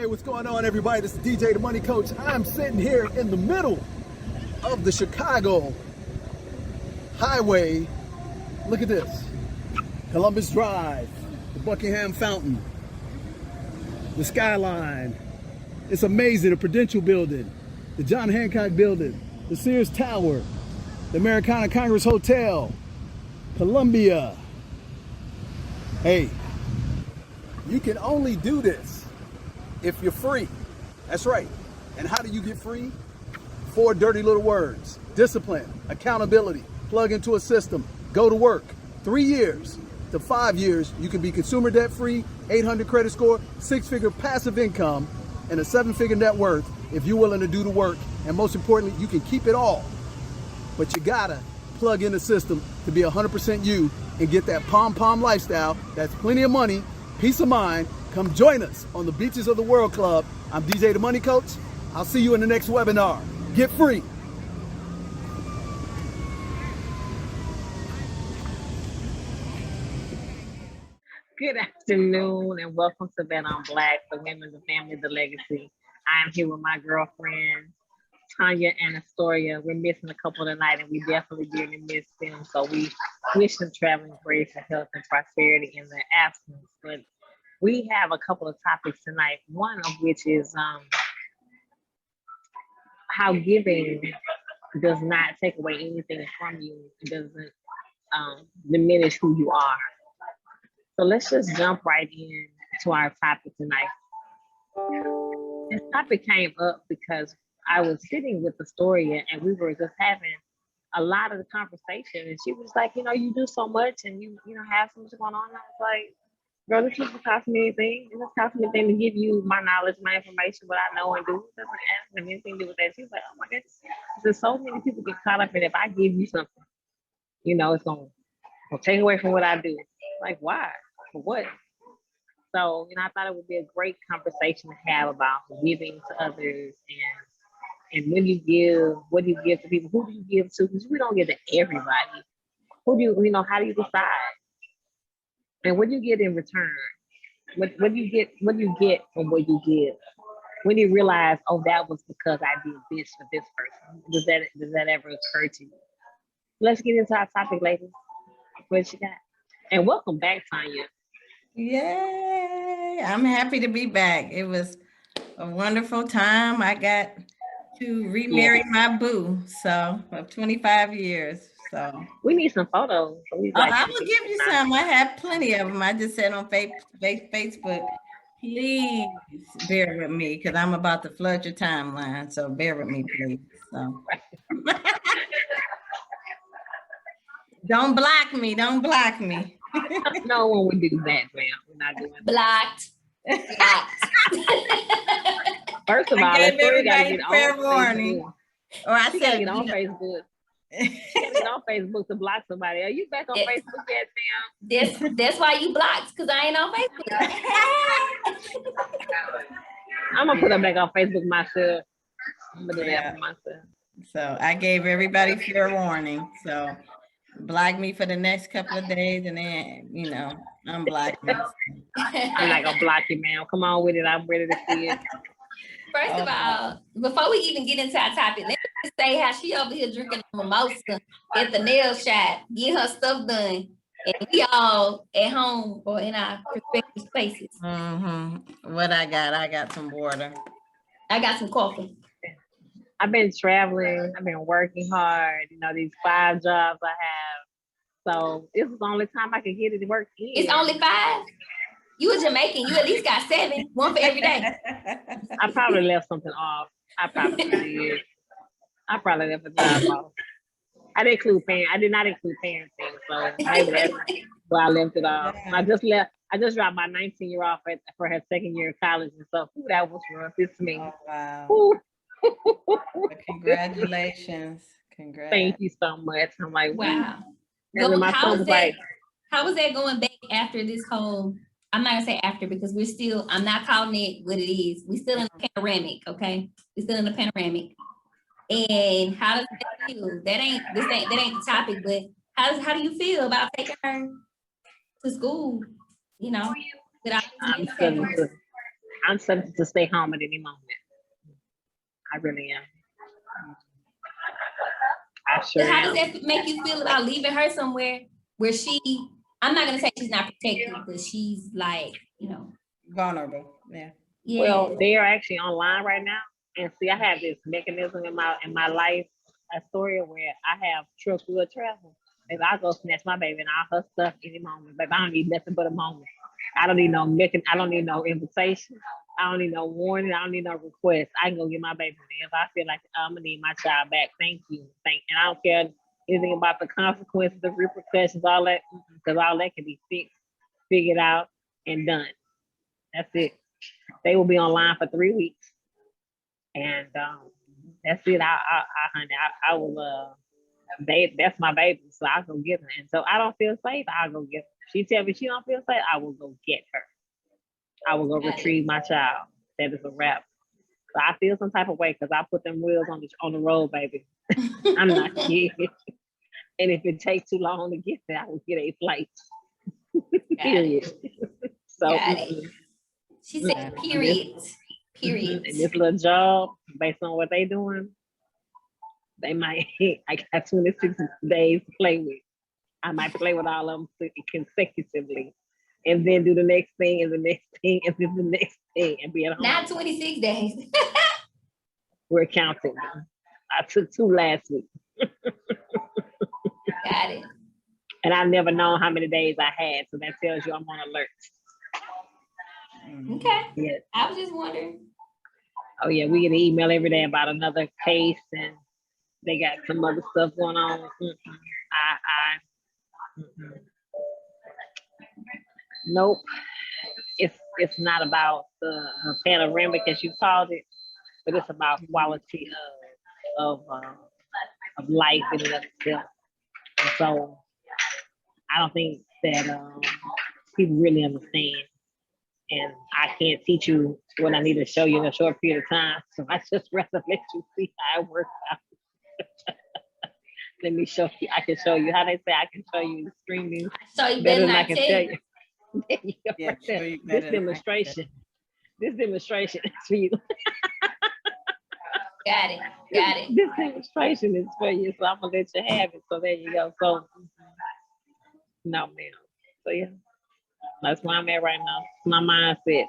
Hey, what's going on, everybody? This is DJ the Money Coach. I'm sitting here in the middle of the Chicago highway. Look at this. Columbus Drive, the Buckingham Fountain, the skyline. It's amazing. The Prudential Building, the John Hancock Building, the Sears Tower, the Americana Congress Hotel, Columbia. Hey, you can only do this if you're free. That's right. And how do you get free? 4 dirty little words: discipline, accountability, plug into a system, go to work. 3 years to 5 years, you can be consumer debt free, 800 credit score, 6-figure passive income, and a 7-figure net worth if you're willing to do the work. And most importantly, you can keep it all. But you gotta plug in the system to be 100% you and get that pom-pom lifestyle. That's plenty of money, peace of mind. Come join us on the Beaches of the World Club. I'm DJ the Money Coach. I'll see you in the next webinar. Get free. Good afternoon and welcome to Bet on Black, the Women, the Family, the Legacy. I am here with my girlfriend, Tanya and Astoria. We're missing a couple tonight and we definitely dearly miss them. So we wish them traveling grace and health and prosperity in their absence. But we have a couple of topics tonight, one of which is how giving does not take away anything from you. It doesn't diminish who you are. So let's just jump right in to our topic tonight. This topic came up because I was sitting with Astoria and we were just having a lot of the conversation. And she was like, you do so much and you have so much going on. And I was like, girl, this doesn't cost me anything. It doesn't cost me anything to give you my knowledge, my information, what I know and do. It doesn't have anything to do with that. She was like, oh my goodness. There's so many people get caught up in it. If I give you something, it's going to take away from what I do. Like, why? For what? So, I thought it would be a great conversation to have about giving to others and when you give, what do you give to people? Who do you give to? Because we don't give to everybody. Who do you, how do you decide? And what do you get in return? What do you get from what you give? When do you realize, oh, that was because I did this for this person? Does that ever occur to you? Let's get into our topic, ladies. What you got? And welcome back, Tanya. Yay! I'm happy to be back. It was a wonderful time. I got to remarry my boo, of 25 years. So we need some photos. I will give you some. I have plenty of them. I just said on Facebook, please bear with me because I'm about to flood your timeline. So bear with me, please. So don't block me. Don't block me. No one would do that, ma'am. We're not doing that. Blocked. First of all, I gave everybody fair warning. Or I said get on Facebook. Get on Facebook to block somebody. Are you back on Facebook yet, ma'am? That's why you blocked, because I ain't on Facebook. I'm gonna put them back on Facebook myself. I'm gonna do that for myself. So I gave everybody fair warning. So block me for the next couple of days and then, unblock me. I'm not gonna block you, ma'am. Come on with it. I'm ready to see it. First of all, before we even get into our topic, let me just say how she over here drinking a mimosa at the nail shop, get her stuff done, and we all at home or in our respective spaces. Mm-hmm. What I got some water. I got some coffee. I've been traveling. I've been working hard. These 5 jobs I have. So this is the only time I can get it to work in. It's only 5? You a Jamaican. You at least got 7. One for every day. I probably left something off. I probably did. I probably left a job off. I did not include parenting. So maybe that's why I left it off. I just dropped my 19-year off for her 2nd year of college and stuff. Ooh, that was rough. It's me. Oh, wow. Ooh. Congratulations. Congrats. Thank you so much. I'm like, wow. How was that going back after this whole, I'm not gonna say after because I'm not calling it what it is. We're still in the panoramic, okay? We're still in the panoramic. And how does that feel? That ain't the topic, but how do you feel about taking her to school? I'm tempted to stay home at any moment. I really am. I So sure how does am. that make you feel about leaving her somewhere where I'm not gonna say she's not protected, but she's like, Vulnerable. Yeah. yeah. Well, they are actually online right now. And see, I have this mechanism in my life, a story where I have truck wheel travel. If I go snatch my baby and all her stuff any moment, but I don't need nothing but a moment. I don't need no I don't need no invitation. I don't need no warning. I don't need no request. I can go get my baby. If I feel like I'm gonna need my child back, thank you. And I don't care anything about the consequences, the repercussions, all that, because all that can be fixed, figured out, and done. That's it. They will be online for 3 weeks, and that's it. Honey, I will. That's my baby, so I'll go get her. And so I don't feel safe, I'll go get her. She tell me she don't feel safe, I will go get her. I will go retrieve my child. That is a wrap. So I feel some type of way because I put them wheels on the road, baby. I'm not kidding. And if it takes too long to get there, I will get a flight. Period. So Got it. She said, period. Period. And this little job, based on what they doing, they might. I got 26 days to play with. I might play with all of them consecutively, and then do the next thing, and the next thing, and then the next thing, and be at home. Not 26 days. We're counting. I took 2 last week. Got it. And I've never known how many days I had, so that tells you I'm on alert. Okay. Yeah. I was just wondering. Oh yeah, we get an email every day about another case, and they got some other stuff going on. Nope. It's not about the panoramic as you called it, but it's about quality of life in and of itself. And so I don't think that people really understand. And I can't teach you what I need to show you in a short period of time. So I just rather let you see how it works out. Let me show you. I can show you how they say I can show you the streaming So you better better than I not can tell tell you. you. There you go, Yeah, right there. show you This better than I can demonstration. This demonstration is for you. Got it. Got it. This demonstration is for you. So I'm gonna let you have it. So there you go. So no, ma'am. So yeah, that's where I'm at right now. My mindset.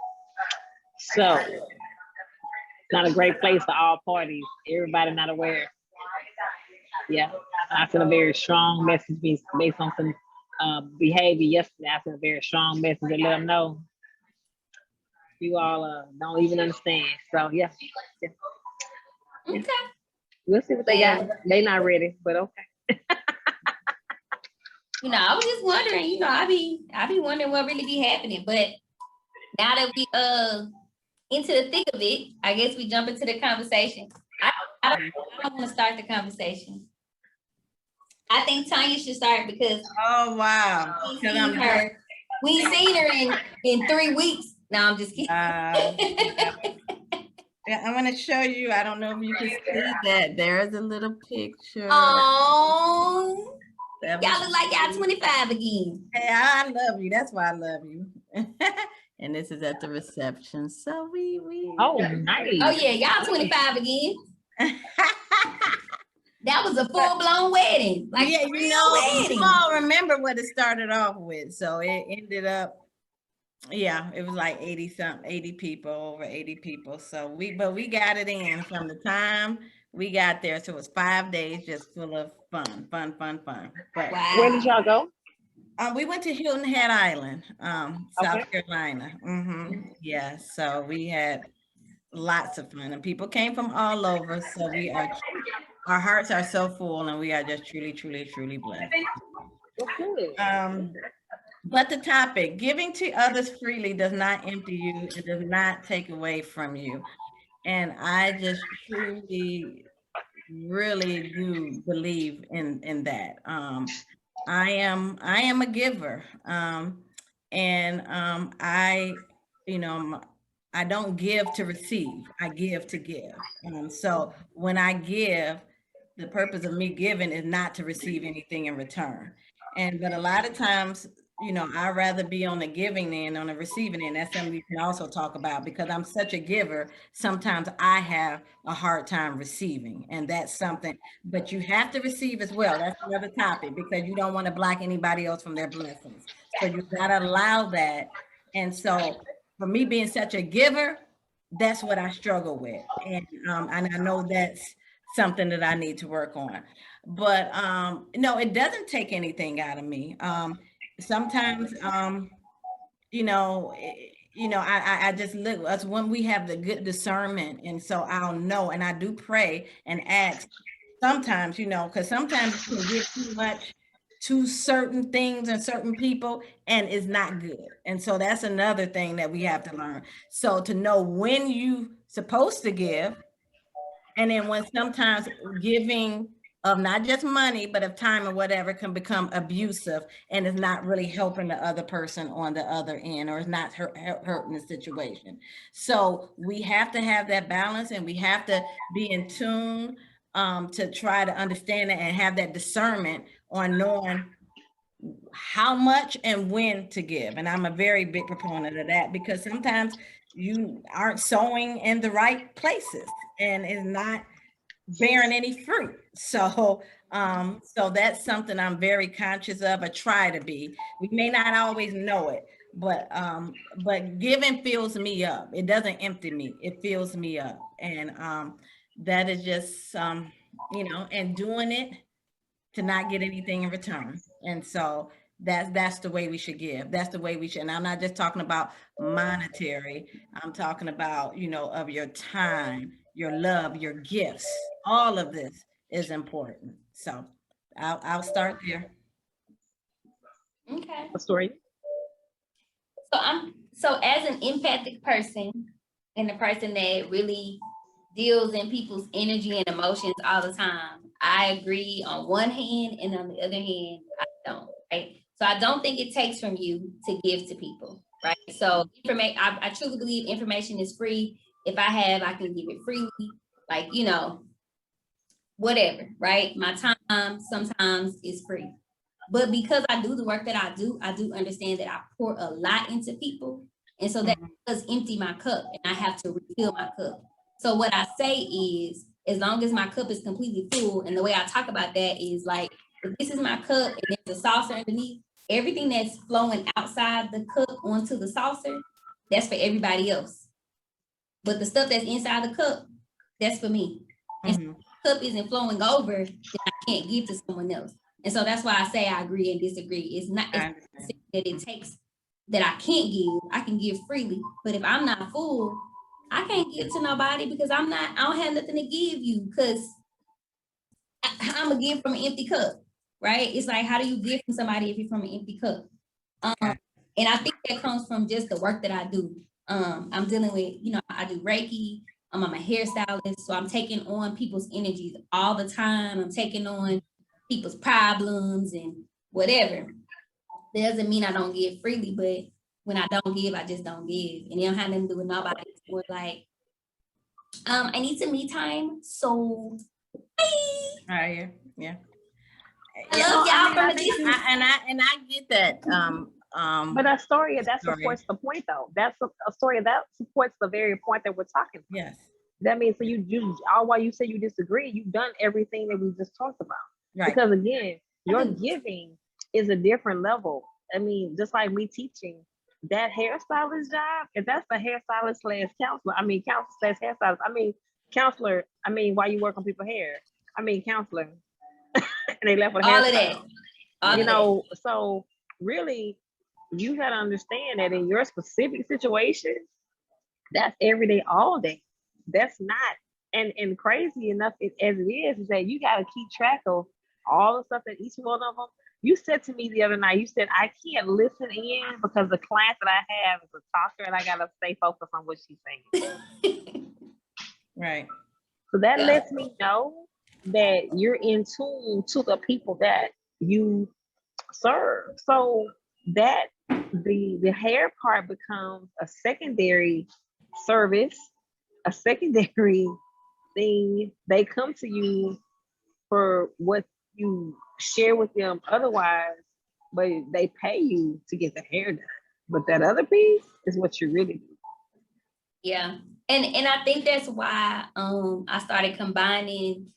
So not a great place for all parties. Everybody not aware. Yeah, I sent a very strong message based on some behavior yesterday. I sent a very strong message to let them know you all don't even understand. So yeah. Okay. We'll see what they got. They not ready, but okay. I was just wondering, I be wondering what really be happening. But now that we into the thick of it, I guess we jump into the conversation. I don't want to start the conversation. I think Tanya should start because Oh wow. we ain't seen her in 3 weeks. No, I'm just kidding. Yeah, I'm gonna show you. I don't know if you can see that. There's a little picture. Oh, y'all look like y'all 25 again. Hey, I love you. That's why I love you. And this is at the reception. So we Oh, nice. Oh yeah, y'all 25 again. That was a full-blown wedding. Like yeah, wedding. you all remember what it started off with. So it ended up, yeah, it was like 80 people, over 80 people. So we got it in from the time we got there. So it was 5 days just full of fun. But wow. Where did y'all go? We went to Hilton Head Island, South Carolina. Yeah, so we had lots of fun, and people came from all over. So our hearts are so full, and we are just truly blessed. But the topic, giving to others freely does not empty you. It does not take away from you. And I just truly, really do believe in that. I am a giver. I don't give to receive. I give to give. So when I give, the purpose of me giving is not to receive anything in return. But a lot of times you know, I'd rather be on the giving end, on the receiving end. That's something we can also talk about, because I'm such a giver. Sometimes I have a hard time receiving, and that's something, but you have to receive as well. That's another topic, because you don't want to block anybody else from their blessings. So you got to allow that. And so for me being such a giver, that's what I struggle with. And I know that's something that I need to work on. But no, it doesn't take anything out of me. Sometimes you know I just look, that's when we have the good discernment, and so I'll know, and I do pray and ask sometimes, you know, because sometimes you can give too much to certain things and certain people, and it's not good. And so that's another thing that we have to learn, so to know when you supposed to give, and then when sometimes giving of not just money, but of time or whatever can become abusive, and is not really helping the other person on the other end, or is not hurting the situation. So we have to have that balance, and we have to be in tune to try to understand it and have that discernment on knowing how much and when to give. And I'm a very big proponent of that, because sometimes you aren't sowing in the right places, and it's not bearing any fruit. So so that's something I'm very conscious of, or try to be. We may not always know it, but giving fills me up. It doesn't empty me, it fills me up. And that is just you know, and doing it to not get anything in return. And so that's the way we should give. That's the way we should. And I'm not just talking about monetary. I'm talking about, you know, of your time, your love, your gifts. All of this is important. So I'll start there. Okay. A story. So as an empathic person, and a person that really deals in people's energy and emotions all the time, I agree on one hand, and on the other hand, I don't, right? So I don't think it takes from you to give to people, right? So I truly believe information is free. If I can give it freely, like, you know, whatever, right? My time sometimes is free. But because I do the work that I do understand that I pour a lot into people. And so that does empty my cup, and I have to refill my cup. So what I say is, as long as my cup is completely full, and the way I talk about that is like, if this is my cup and there's a saucer underneath, everything that's flowing outside the cup onto the saucer, that's for everybody else. But the stuff that's inside the cup, that's for me. And if the cup isn't flowing over, then I can't give to someone else. And so that's why I say I agree and disagree. It's not that it takes that I can't give. I can give freely. But if I'm not full, I can't give to nobody, because I don't have nothing to give you, because I'm going to give from an empty cup, right? It's like, how do you give from somebody if you're from an empty cup? And I think that comes from just the work that I do. I'm dealing with, you know, I do Reiki. I'm a hairstylist. So I'm taking on people's energies all the time. I'm taking on people's problems and whatever. That doesn't mean I don't give freely, but when I don't give, I just don't give. And it don't have nothing to do with nobody. Or like, I need some me time. So Right. Yeah. I love y'all from a distance. And I get that. But a story that Story. supports the point, though. That's a story that supports the very point that we're talking about. Yes. That means, so you all while you say you disagree, you've done everything that we just talked about. Right. Because again, your giving is a different level. I mean, just like me teaching that hairstylist job, if that's the hairstylist slash counselor, I mean counselor slash hairstylist, I mean counselor, I mean while you work on people's hair, I mean counselor. And they left with all of that. You know, so really you gotta understand that in your specific situation, that's every day, all day. That's not, and crazy enough as it is that you gotta keep track of all the stuff that each one of them. You said to me the other night, you said, I can't listen in because the client that I have is a talker and I gotta stay focused on what she's saying. Right. So that lets me know that you're in tune to the people that you serve. So that the hair part becomes a secondary service, a secondary thing. They come to you for what you share with them. Otherwise, but they pay you to get the hair done. But that other piece is what you really do. Yeah. And I think that's why I started combining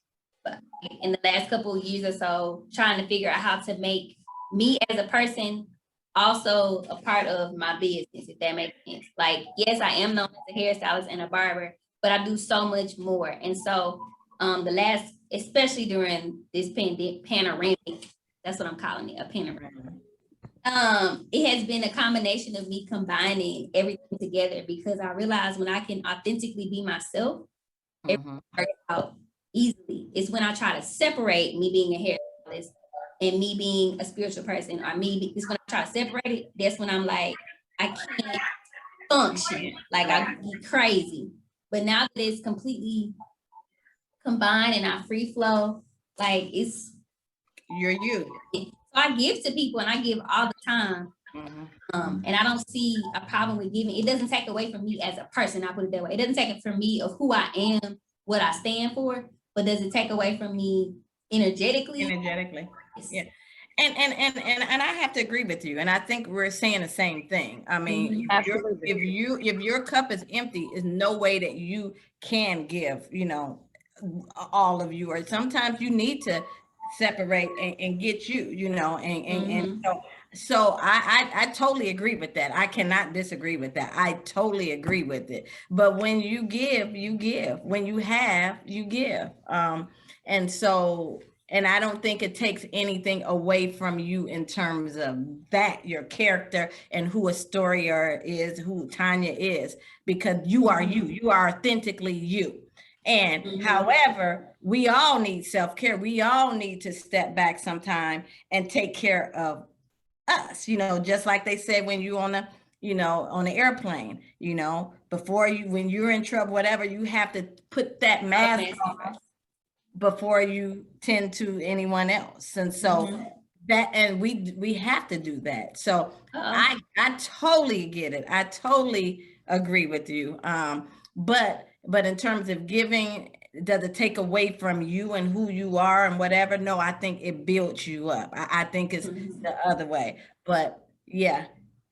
in the last couple of years or so, trying to figure out how to make me as a person also a part of my business, if that makes sense. Like, yes, I am known as a hairstylist and a barber, but I do so much more. And so the last, especially during this panoramic, that's what I'm calling it, a panoramic. It has been a combination of me combining everything together, because I realized when I can authentically be myself, it works out easily. It's when I try to separate me being a hairstylist and me being a spiritual person, or it's when I try to separate it, that's when I'm like, I can't function. Like, I get crazy. But now that it's completely combined and I free flow, like, it's You're you. So I give to people, and I give all the time. And I don't see a problem with giving. It doesn't take away from me as a person. I put it that way. It doesn't take it from me of who I am, what I stand for, but does it take away from me energetically? Energetically, yeah. And I have to agree with you. And I think we're saying the same thing. I mean, if your cup is empty, there's no way that you can give, you know, all of you. Or sometimes you need to separate and get you, you know, and so I totally agree with that. I cannot disagree with that. I totally agree with it. But when you give, you give. When you have, you give. And so, and I don't think it takes anything away from you in terms of that, your character and who Astoria is, who Tanya is, because you are you. You are authentically you. And however, we all need self-care. We all need to step back sometime and take care of us, you know, just like they said when you on a, you know, on an airplane, you know, before you, when you're in trouble, whatever, you have to put that mask on before you tend to anyone else. And so that, and we have to do that. So I totally get it. I totally agree with you. But in terms of giving, does it take away from you and who you are and whatever? No, I think it builds you up. I think it's the other way. But yeah,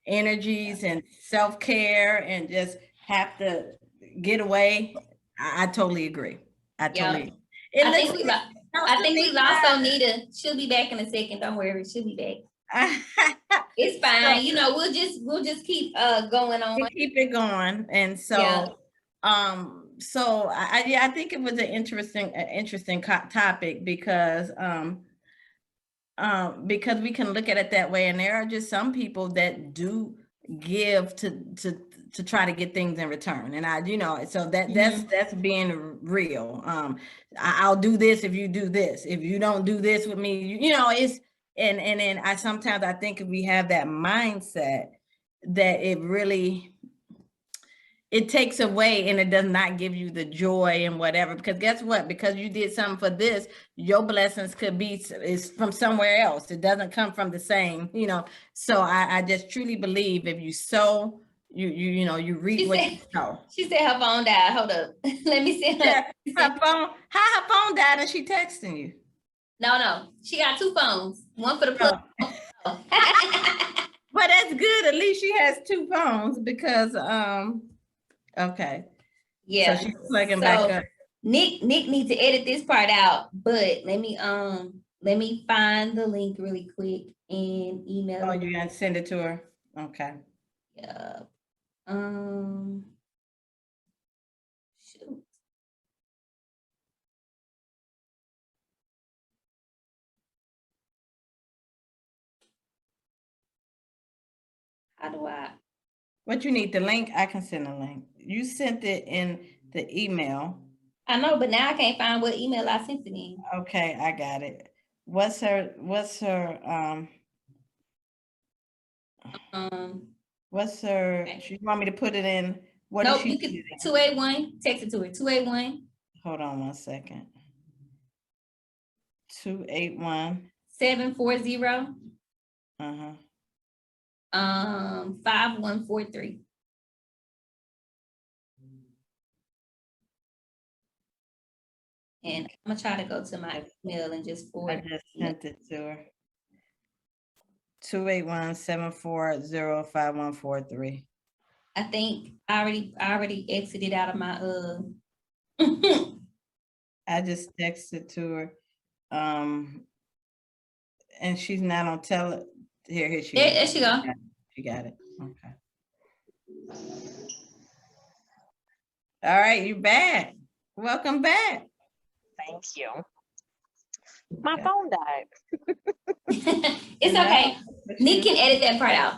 energies and self-care and just have to get away. I totally agree. I totally agree. I think we lost Onita. She'll be back in a second. Don't worry, she'll be back. It's fine. You know, we'll just keep going on. We'll keep it going. And so so I think it was an interesting topic because we can look at it that way, and there are just some people that do give to try to get things in return. And you know, so that's being real. I'll do this if you do this. If you don't do this with me, you know, it's and then I sometimes I think if we have that mindset that it takes away and it does not give you the joy and whatever, because guess what? Because you did something for this, your blessings could be is from somewhere else. It doesn't come from the same, you know. So I just truly believe if you sow, you know, you reap what you sow. She said her phone died. Hold up. Let me see her. Her phone, how her phone died and she texting you? No. She got two phones. One for the plug. Oh. But that's good. At least she has two phones because okay. Yeah. So she's plugging back up. Nick needs to edit this part out, but let me find the link really quick and email. Oh, you're gonna send it to her? Okay. Yeah. Shoot. How do I? What you need, the link? I can send a link. You sent it in the email. I know, but now I can't find what email I sent it in. Okay, I got it. What's her she want me to put it in? What nope, is she? You can 281, text it to her. 281. Hold on 1 second. 281 740 5143. And I'm gonna try to go to my email and just forward. I just sent it to her. 281-740-5143. I think I already exited out of my I just texted to her. And she's not on here she is. there she go. She got it. Okay. All right, you back. Welcome back. Thank you. My phone died. It's okay. Nick can edit that part out.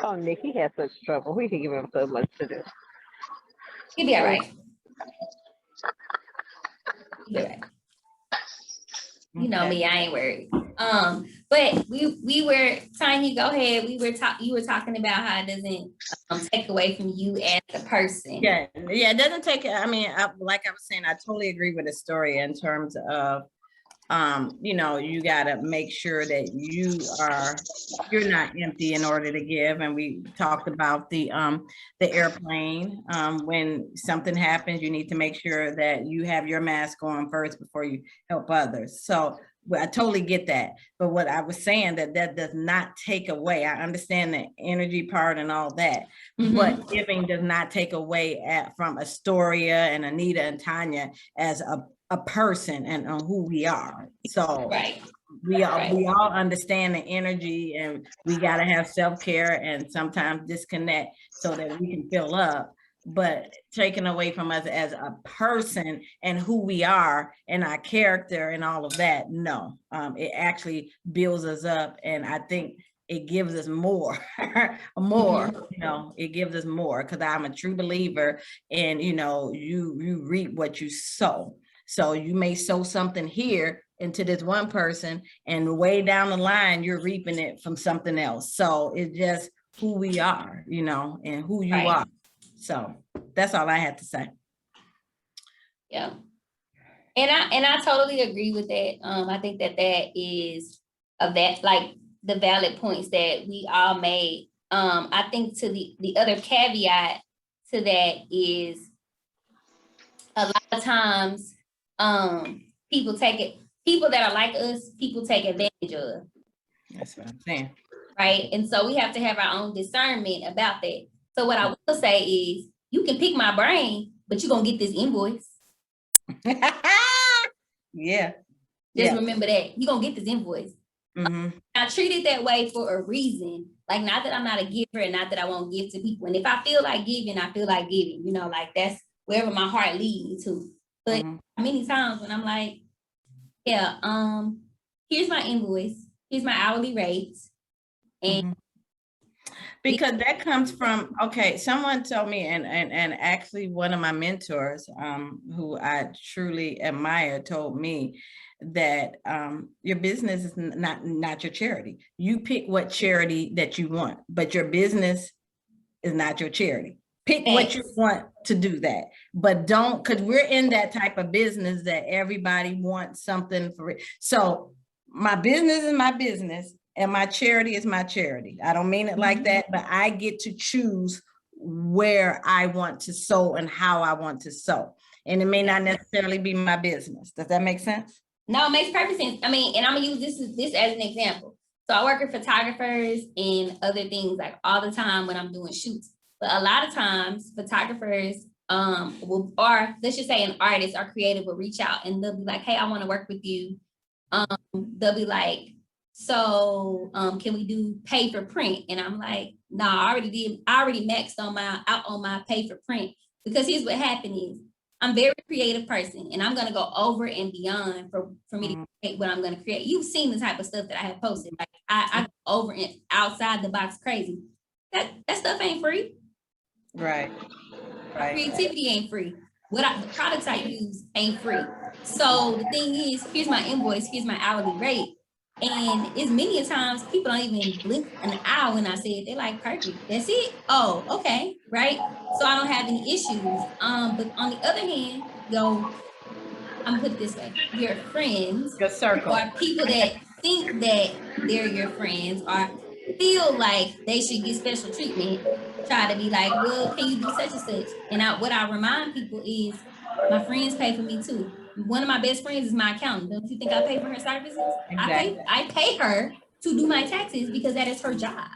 Oh, Nick, he has such trouble. We can give him so much to do. He'll be all right. He'll be all right. You know me, I ain't worried. But we were, Tanya, go ahead. You were talking about how it doesn't take away from you as a person. Yeah, it doesn't take. I mean, like I was saying, I totally agree with the story in terms of, you know, you gotta make sure that you're not empty in order to give. And we talked about the airplane. When something happens, you need to make sure that you have your mask on first before you help others. So I totally get that. But what I was saying, that does not take away. I understand the energy part and all that, but giving does not take away from Astoria and Anita and Tanya as a person and who we are. So Right. we all understand the energy, and we got to have self-care and sometimes disconnect so that we can fill up. But taken away from us as a person and who we are and our character and all of that, no. It actually builds us up, and I think it gives us more, you know, it gives us more, because I'm a true believer in, you know, you reap what you sow. So you may sow something here into this one person, and way down the line, you're reaping it from something else. So it's just who we are, you know, and who you are. So that's all I had to say. Yeah. And I totally agree with that. I think that is like the valid points that we all made. I think to the other caveat to that is a lot of times people that are like us, people take advantage of. That's what I'm saying. Right. And so we have to have our own discernment about that. So what I will say is, you can pick my brain, but you're gonna get this invoice. Yeah. Just remember that. You're gonna get this invoice. I treat it that way for a reason. Like, not that I'm not a giver and not that I won't give to people. And if I feel like giving, I feel like giving. You know, like that's wherever my heart leads me to. But many times when I'm like, yeah, here's my invoice, here's my hourly rates. And because that comes from, okay, someone told me, and actually one of my mentors, who I truly admire, told me that your business is not your charity. You pick what charity that you want, but your business is not your charity. Pick what you want to do that, but don't, because we're in that type of business that everybody wants something for it. So my business is my business, and my charity is my charity. I don't mean it like that, but I get to choose where I want to sow and how I want to sow. And it may not necessarily be my business. Does that make sense? No, it makes perfect sense. I mean, and I'm gonna use this as an example. So I work with photographers and other things like all the time when I'm doing shoots. But a lot of times photographers or let's just say an artist or creative will reach out and they'll be like, hey, I want to work with you. They'll be like, so can we do pay for print? And I'm like, no, I already maxed out on my pay for print, because here's what happened is, I'm a very creative person and I'm gonna go over and beyond for me to create what I'm gonna create. You've seen the type of stuff that I have posted. Like I go over and outside the box crazy. That stuff ain't free. Right. Creativity ain't free. The products I use ain't free. So the thing is, here's my invoice, here's my hourly rate. And as many times people don't even blink an eye when I say it. They're like, perfect, that's it. Oh, okay, right? So I don't have any issues. But on the other hand, I'm gonna put it this way: your friends, your circle, or people that think that they're your friends or feel like they should get special treatment, try to be like, well, can you do such and such? And what I remind people is, my friends pay for me too. one of my best friends is my accountant. Don't you think I pay for her services? Exactly. I pay her to do my taxes because that is her job.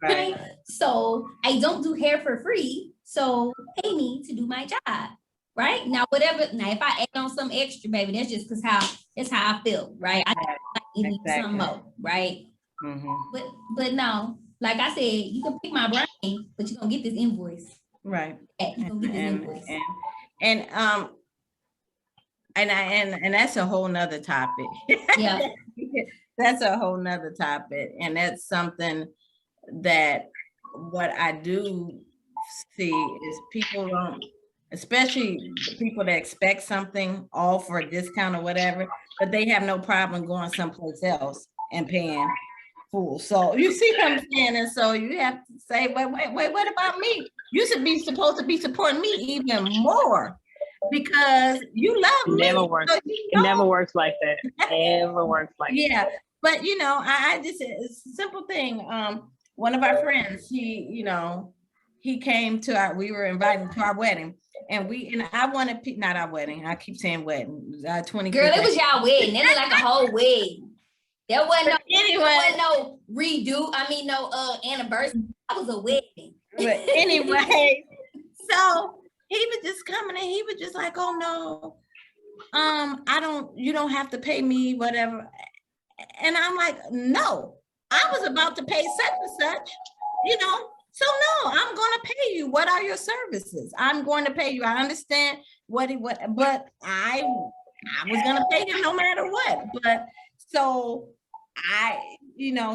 Right? So I don't do hair for free. So pay me to do my job. Right? Now, whatever, now if I add on some extra, baby, that's just because that's how I feel, right? I need some more, right? But no, like I said, you can pick my brain, but you're gonna get this invoice. Right. You're gonna get this invoice. And that's a whole nother topic. Yeah. That's a whole nother topic. And that's something that what I do see is people don't, especially the people that expect something all for a discount or whatever, but they have no problem going someplace else and paying full. So you see what I'm saying? And so you have to say, wait, what about me? You should be supposed to be supporting me even more because you love me. Never works. So it never works like that. Never works like that. Yeah. But you know, I just, it's a simple thing. One of our friends, he came to we were invited to our wedding. And I wanted, not our wedding. I keep saying wedding. It was our 20. Girl, it was y'all wedding. That was like a whole wedding. There wasn't no redo. I mean, no anniversary. That was a wedding. But anyway, so he was just coming and he was just like, "Oh no, you don't have to pay me, whatever." And I'm like, "No, I was about to pay such and such, you know." So no, I'm going to pay you. What are your services? I'm going to pay you. I understand but I was going to pay him no matter what. But so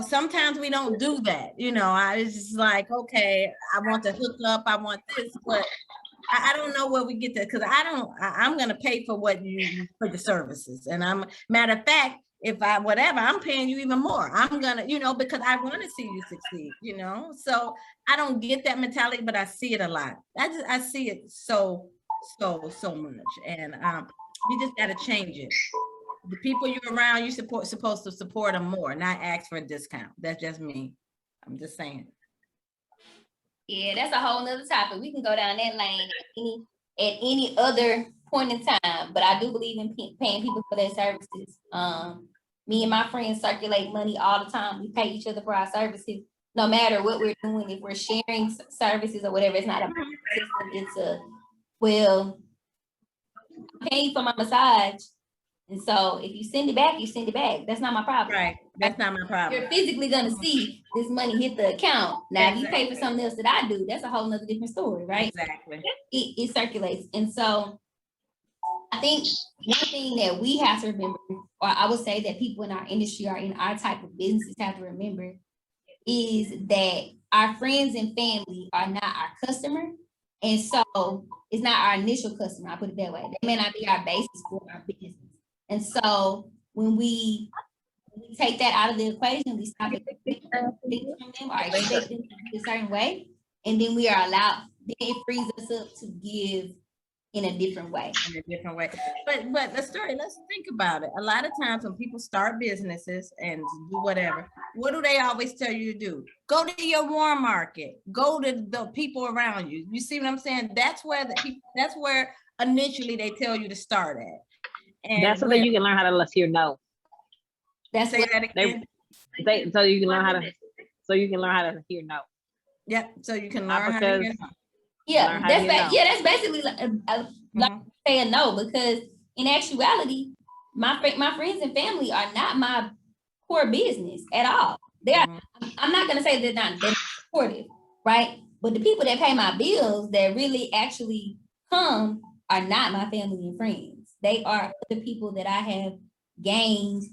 sometimes we don't do that. I was just like, okay, I want to hook up. I want this, but I don't know where we get that because I'm going to pay for for the services. And matter of fact, if I'm paying you even more. I'm gonna, because I want to see you succeed, So I don't get that mentality, but I see it a lot. I see it so much, and you just got to change it. The people you're around, you're supposed to support them more, not ask for a discount. That's just me. I'm just saying. Yeah, that's a whole nother topic. We can go down that lane at any other point in time, but I do believe in paying people for their services. Me and my friends circulate money all the time. We pay each other for our services, no matter what we're doing. If we're sharing services or whatever, it's not a system. It's I'm paying for my massage. And so if you send it back, you send it back. That's not my problem. Right. That's not my problem. You're physically going to see this money hit the account. Now, if you pay for something else that I do, that's a whole nother different story, right? Exactly. It circulates. And so I think one thing that we have to remember, or I would say that people in our industry or in our type of businesses have to remember, is that our friends and family are not our customer. And so it's not our initial customer, I put it that way. They may not be our basis for our business. And so when we take that out of the equation, we stop expecting things from them or expecting them to be a certain way. And then we are allowed, then it frees us up to give in a different way. But the story, let's think about it. A lot of times when people start businesses and do whatever, what do they always tell you to do? Go to your warm market. Go to the people around you. You see what I'm saying? That's where initially they tell you to start at. And that's so that you can learn how to let you know. That's say that again. So you can learn how to hear no. Yep. So you can learn how to hear no. Yeah, that's basically like saying no, because in actuality, my friends and family are not my core business at all. They are. I'm not gonna say they're not supportive, right? But the people that pay my bills that really actually come are not my family and friends. They are the people that I have gained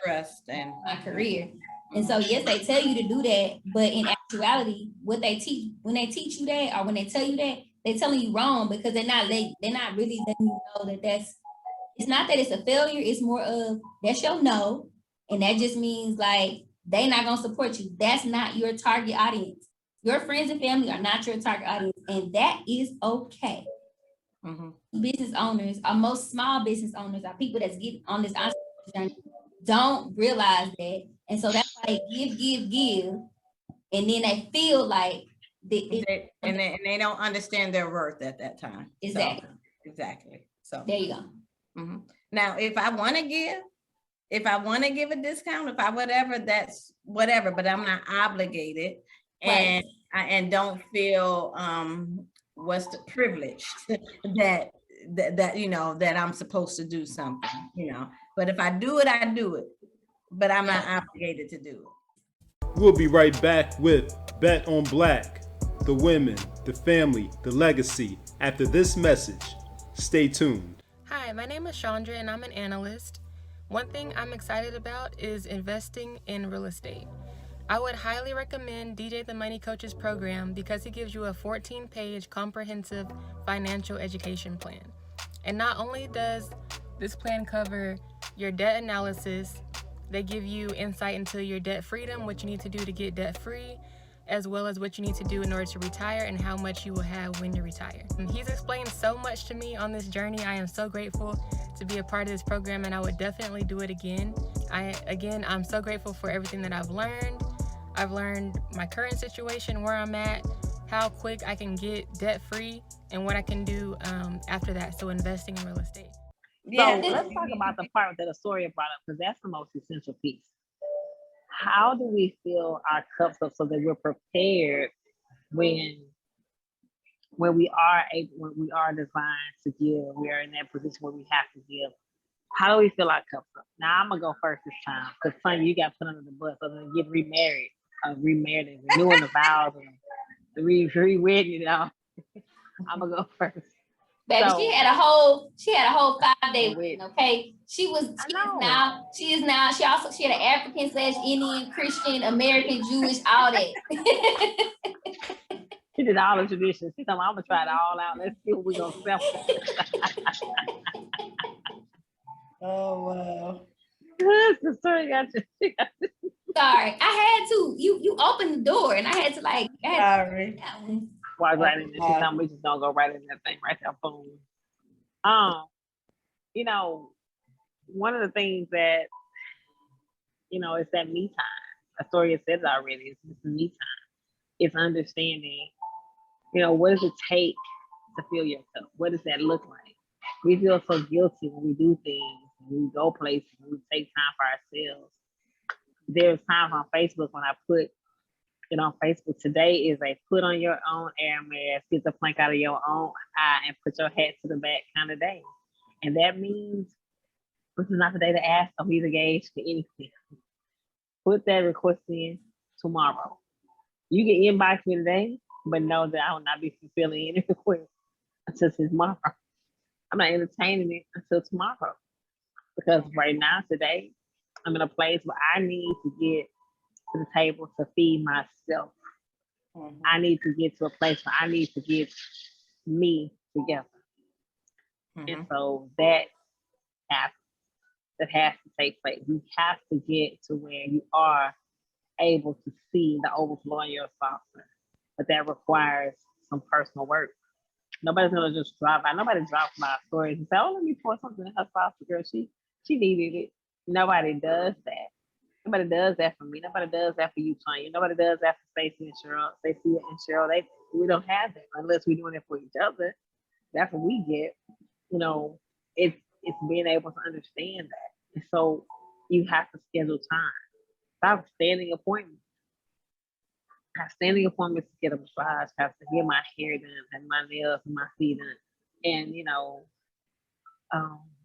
trust and my career. And so, yes, they tell you to do that, but in actuality, what they teach, when they teach you that, or when they tell you that, they're telling you wrong because they're not really letting you know that it's not that it's a failure. It's more of that's your no. And that just means like, they're not going to support you. That's not your target audience. Your friends and family are not your target audience. And that is okay. Business owners, or most small business owners, are people that's getting on this entrepreneurship journey, don't realize that. And so that's why they give, and then they feel like they don't understand their worth at that time. Exactly. Exactly. So there you go. Now, if I want to give a discount, if I whatever, that's whatever, but I'm not obligated, and and don't feel what's the privilege that that I'm supposed to do something, But if I do it, I do it, but I'm not obligated to do it. We'll be right back with Bet on Black, the women, the family, the legacy. After this message, stay tuned. Hi, my name is Chandra and I'm an analyst. One thing I'm excited about is investing in real estate. I would highly recommend DJ the Money Coach's program because it gives you a 14-page comprehensive financial education plan. And not only does this plan cover your debt analysis, they give you insight into your debt freedom, what you need to do to get debt free, as well as what you need to do in order to retire and how much you will have when you retire. And he's explained so much to me on this journey. I am so grateful to be a part of this program, and I would definitely do it again. I'm so grateful for everything that I've learned. I've learned my current situation, where I'm at, how quick I can get debt free, and what I can do after that. So investing in real estate. Yeah, so let's talk about the part that Astoria brought up, because that's the most essential piece. How do we fill our cups up so that we're prepared when we are designed to give, we are in that position where we have to give? How do we fill our cups up? Now I'm gonna go first this time, because Sonya, you got put under the bus other than getting remarried and renewing the vows and re-wedding it all. I'm gonna go first. Baby, she had a whole 5-day wedding, okay? She is now, she had an African / Indian, Christian, American, Jewish, all that. She did all the traditions. She told me, I'm gonna try it all out. Let's see what we're gonna sell. Oh wow. The story got you. Sorry, I had to. You opened the door and I had to Sorry. Walk right in there. She told me we just don't go right in that thing right there. Boom. One of the things that, it's that me time. Astoria said it already. It's me time. It's understanding, what does it take to fill your cup? What does that look like? We feel so guilty when we do things, when we go places, when we take time for ourselves. There's times on Facebook when I put on Facebook, today is a put on your own air mask, get the plank out of your own eye, and put your hat to the back kind of day. And that means this is not the day to ask or be engaged to anything. Put that request in tomorrow. You can inbox me today, but know that I will not be fulfilling any request until tomorrow. I'm not entertaining it until tomorrow. Because right now, today, I'm in a place where I need to get to the table to feed myself. Mm-hmm. I need to get to a place where I need to get me together. Mm-hmm. And so that has to take place. You have to get to where you are able to see the overflow in your saucer. But that requires some personal work. Nobody's gonna just drop by. Nobody drops by stories and say, "Oh, let me pour something in her saucer, girl. She needed it." Nobody does that. Nobody does that for me. Nobody does that for you, Tanya. Nobody does that for Stacey and Cheryl. Stacey and Cheryl, we don't have that unless we're doing it for each other. That's what we get. It's being able to understand that. And so you have to schedule time. Stop standing appointments. I have standing appointments to get a massage, have to get my hair done, and my nails and my feet done. And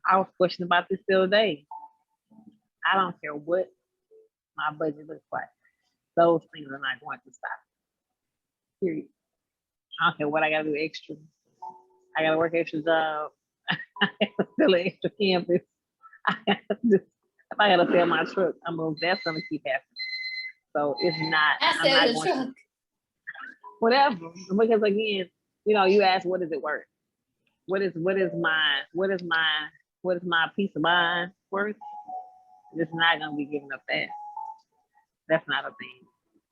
I was questioning about this the other day. I don't care what my budget looks like. Those things are not going to stop. Period. I don't care what I gotta do extra. I gotta work extra job. I gotta fill an extra campus. If I gotta sell my truck, that's gonna keep happening. So it's not. I sell the truck. Whatever. Because again, you ask, what is it worth? What is my peace of mind worth? It's not gonna be giving up that. That's not a thing.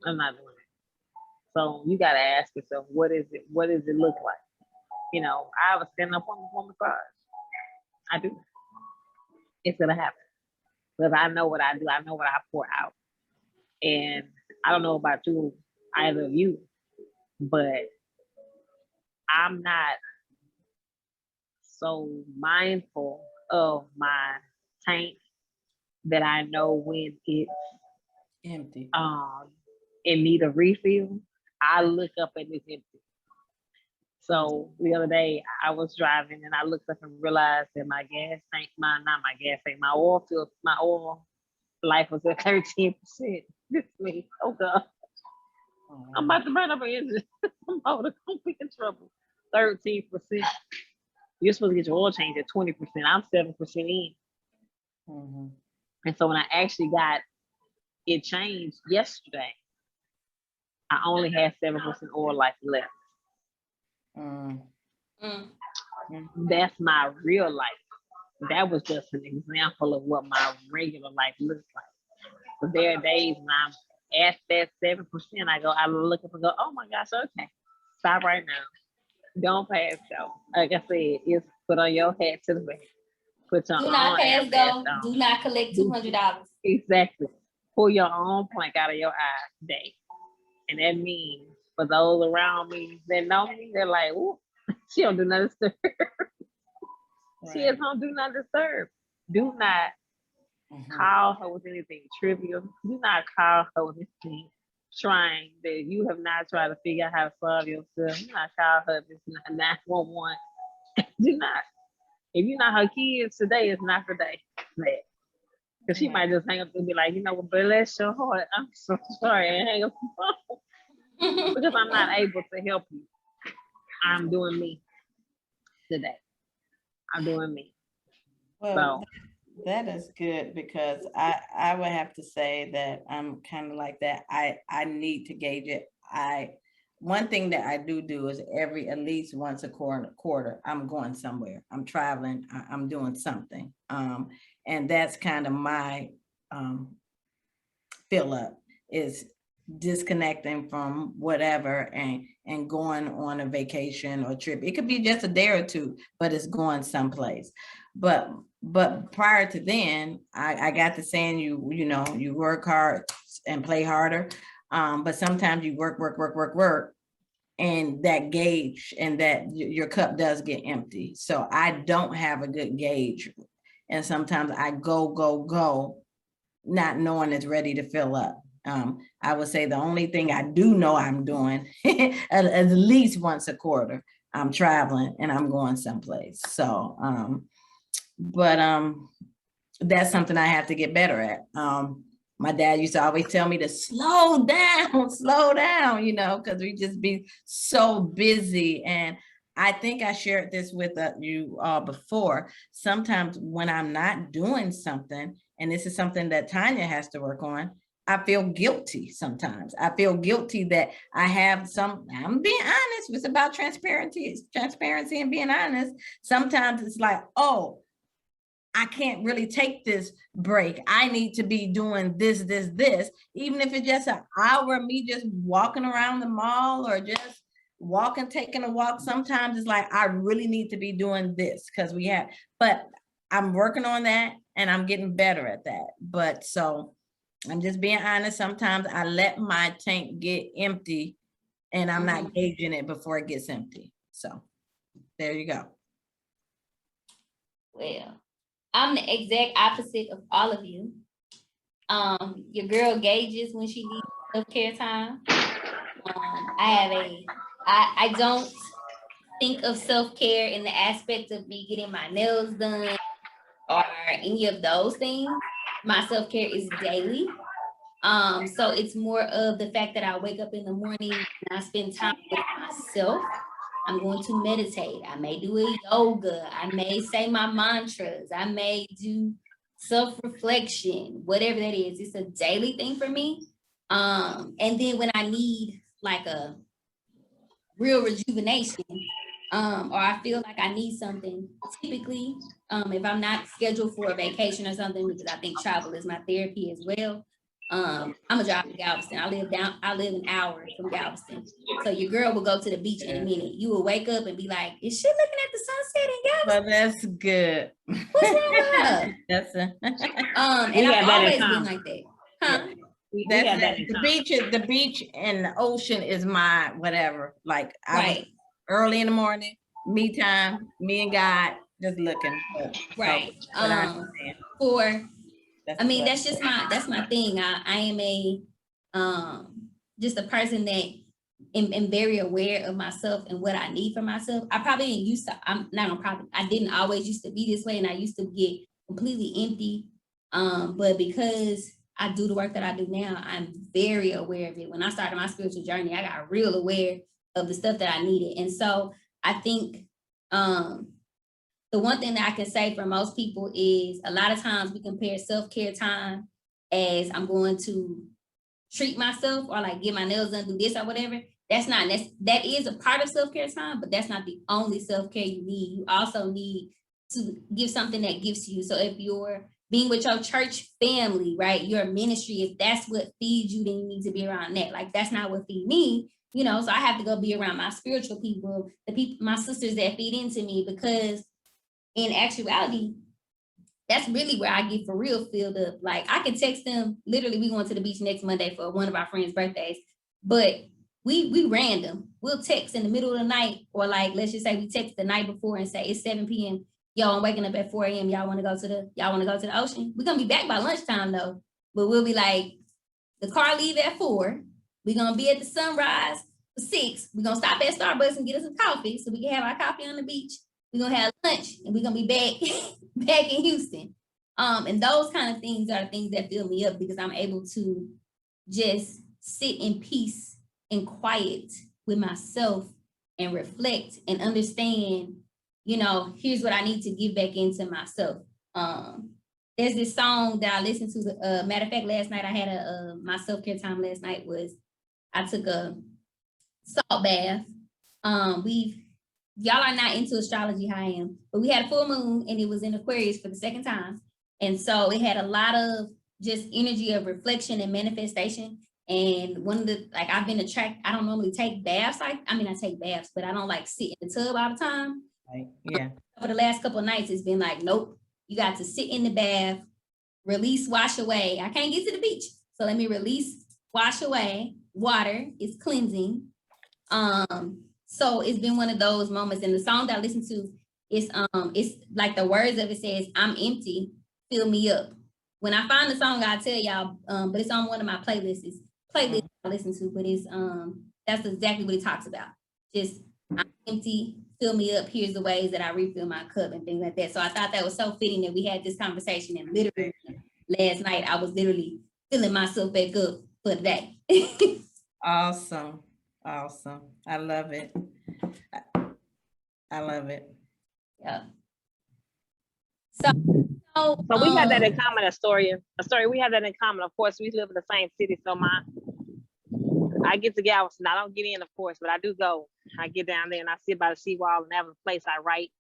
I'm not doing it. So you gotta ask yourself, what does it look like? I have a stand up on massage. I do. It's gonna happen. Because I know what I do, I know what I pour out. And I don't know about you, either of you, but I'm not so mindful of my tank that I know when it's Empty. in need of refill, I look up and it's empty. So the other day I was driving and I looked up and realized that my gas tank, not my gas tank, my oil life was at 13%. This me, oh God, I'm about to burn up an engine. I'm gonna be in trouble. 13%. You're supposed to get your oil change at 20%. I'm 7% in. Mm-hmm. And so when I actually got it changed yesterday, I only had 7% oil life left. Mm. Mm. That's my real life. That was just an example of what my regular life looks like. But there are days when I'm at that 7%, I look up and go, oh my gosh, okay, stop right now. Don't pass go. Like I said, it's put on your hat to the back. Put your Do own not pass ass go. on. Do not collect $200. Exactly. Pull your own plank out of your eye day. And that means for those around me that know me, they're like, ooh, she don't do nothing disturb. She is don't do not disturb. Do not call her with anything trivial. Do not call her with anything trying that you have not tried to figure out how to solve yourself. Do not call her this 911. Do not. If you're not her kids, today is not the day. Because she might just hang up and be like, you know what, bless your heart. I'm so sorry. And hang up the phone. Because I'm not able to help you. I'm doing me today. I'm doing me. Well, that is good, because I would have to say that I'm kind of like that. I need to gauge it. One thing that I do is at least once a quarter, I'm going somewhere. I'm traveling. I'm doing something. And that's kind of my fill up, is disconnecting from whatever and going on a vacation or trip. It could be just a day or two, but it's going someplace. But prior to then, I got to saying, you work hard and play harder. But sometimes you work, and that gauge and that your cup does get empty. So I don't have a good gauge. And sometimes I go, not knowing it's ready to fill up. I would say the only thing I do know I'm doing at least once a quarter, I'm traveling and I'm going someplace. So, that's something I have to get better at. My dad used to always tell me to slow down, because we just be so busy. And I think I shared this with you all before. Sometimes when I'm not doing something, and this is something that Tanya has to work on, I feel guilty sometimes. I feel guilty that I have I'm being honest, it's about transparency and being honest. Sometimes it's like, oh, I can't really take this break. I need to be doing this, even if it's just an hour of me just walking around the mall or just taking a walk. Sometimes it's like, I really need to be doing this but I'm working on that and I'm getting better at that. But so I'm just being honest. Sometimes I let my tank get empty and I'm not gauging it before it gets empty. So there you go. Well, I'm the exact opposite of all of you. Your girl gauges when she needs self-care time. I don't think of self-care in the aspect of me getting my nails done or any of those things. My self-care is daily. So it's more of the fact that I wake up in the morning and I spend time with myself. I'm going to meditate. I may do a yoga. I may say my mantras. I may do self-reflection, whatever that is. It's a daily thing for me. And then when I need like a real rejuvenation, or I feel like I need something, typically, if I'm not scheduled for a vacation or something, because I think travel is my therapy as well. I'm a drive to Galveston. I live an hour from Galveston. So your girl will go to the beach in a minute. You will wake up and be like, is she looking at the sunset in Galveston? Well, that's good. What's wrong with her? That's and I've always been like that. Huh? The beach and the ocean is my whatever. Like right. Early in the morning, me time, me and God, Just looking. Right. But I understand. That's my thing. I am just a person that am very aware of myself and what I need for myself. I probably didn't used to, I didn't always used to be this way, and I used to get completely empty. But because I do the work that I do now, I'm very aware of it. When I started my spiritual journey, I got real aware of the stuff that I needed. And so I think the one thing that I can say for most people is a lot of times we compare self-care time as I'm going to treat myself or like get my nails done, do this or whatever. That is a part of self-care time, but that's not the only self-care you need. You also need to give something that gives you. So if you're being with your church family, right, your ministry, if that's what feeds you, then you need to be around that. Like, that's not what feed me, you know, so I have to go be around my spiritual people, the people, my sisters that feed into me, because in actuality, that's really where I get for real filled up. Like, I can text them, literally, we going to the beach next Monday for one of our friends' birthdays, but we random. We'll text in the middle of the night, or like, let's just say we text the night before and say it's 7 p.m. Yo, I'm waking up at 4 a.m. Y'all want to go to the ocean? We're gonna be back by lunchtime though. But we'll be like, the car leave at 4. We're gonna be at the sunrise for 6. We're gonna stop at Starbucks and get us some coffee so we can have our coffee on the beach. We're gonna have lunch and we're gonna be back in Houston. And those kind of things are the things that fill me up, because I'm able to just sit in peace and quiet with myself and reflect and understand, you know, here's what I need to give back into myself. There's this song that I listened to. Matter of fact, last night I had my self-care time last night was I took a salt bath. Y'all are not into astrology how I am, but we had a full moon and it was in Aquarius for the second time. And so it had a lot of just energy of reflection and manifestation. And one of the, like, I've been attracted, I don't normally take baths. I take baths, but I don't like sit in the tub all the time. Right. Yeah. For the last couple of nights, it's been like, nope, you got to sit in the bath, release, wash away. I can't get to the beach, so let me release, wash away. Water is cleansing. So it's been one of those moments. And the song that I listened to is it's like the words of it says, "I'm empty, fill me up." When I find the song, I'll tell y'all, but it's on one of my playlists. I listen to, but it's that's exactly what it talks about. Just, I'm empty, fill me up. Here's the ways that I refill my cup and things like that. So I thought that was so fitting that we had this conversation. And literally last night, I was literally filling myself back up for the day. Awesome. I love it. I love it. Yeah. So we have that in common, a story. We have that in common. Of course, we live in the same city, so I get to Galveston. I don't get in, of course, but I do go. I get down there and I sit by the seawall and have a place I write.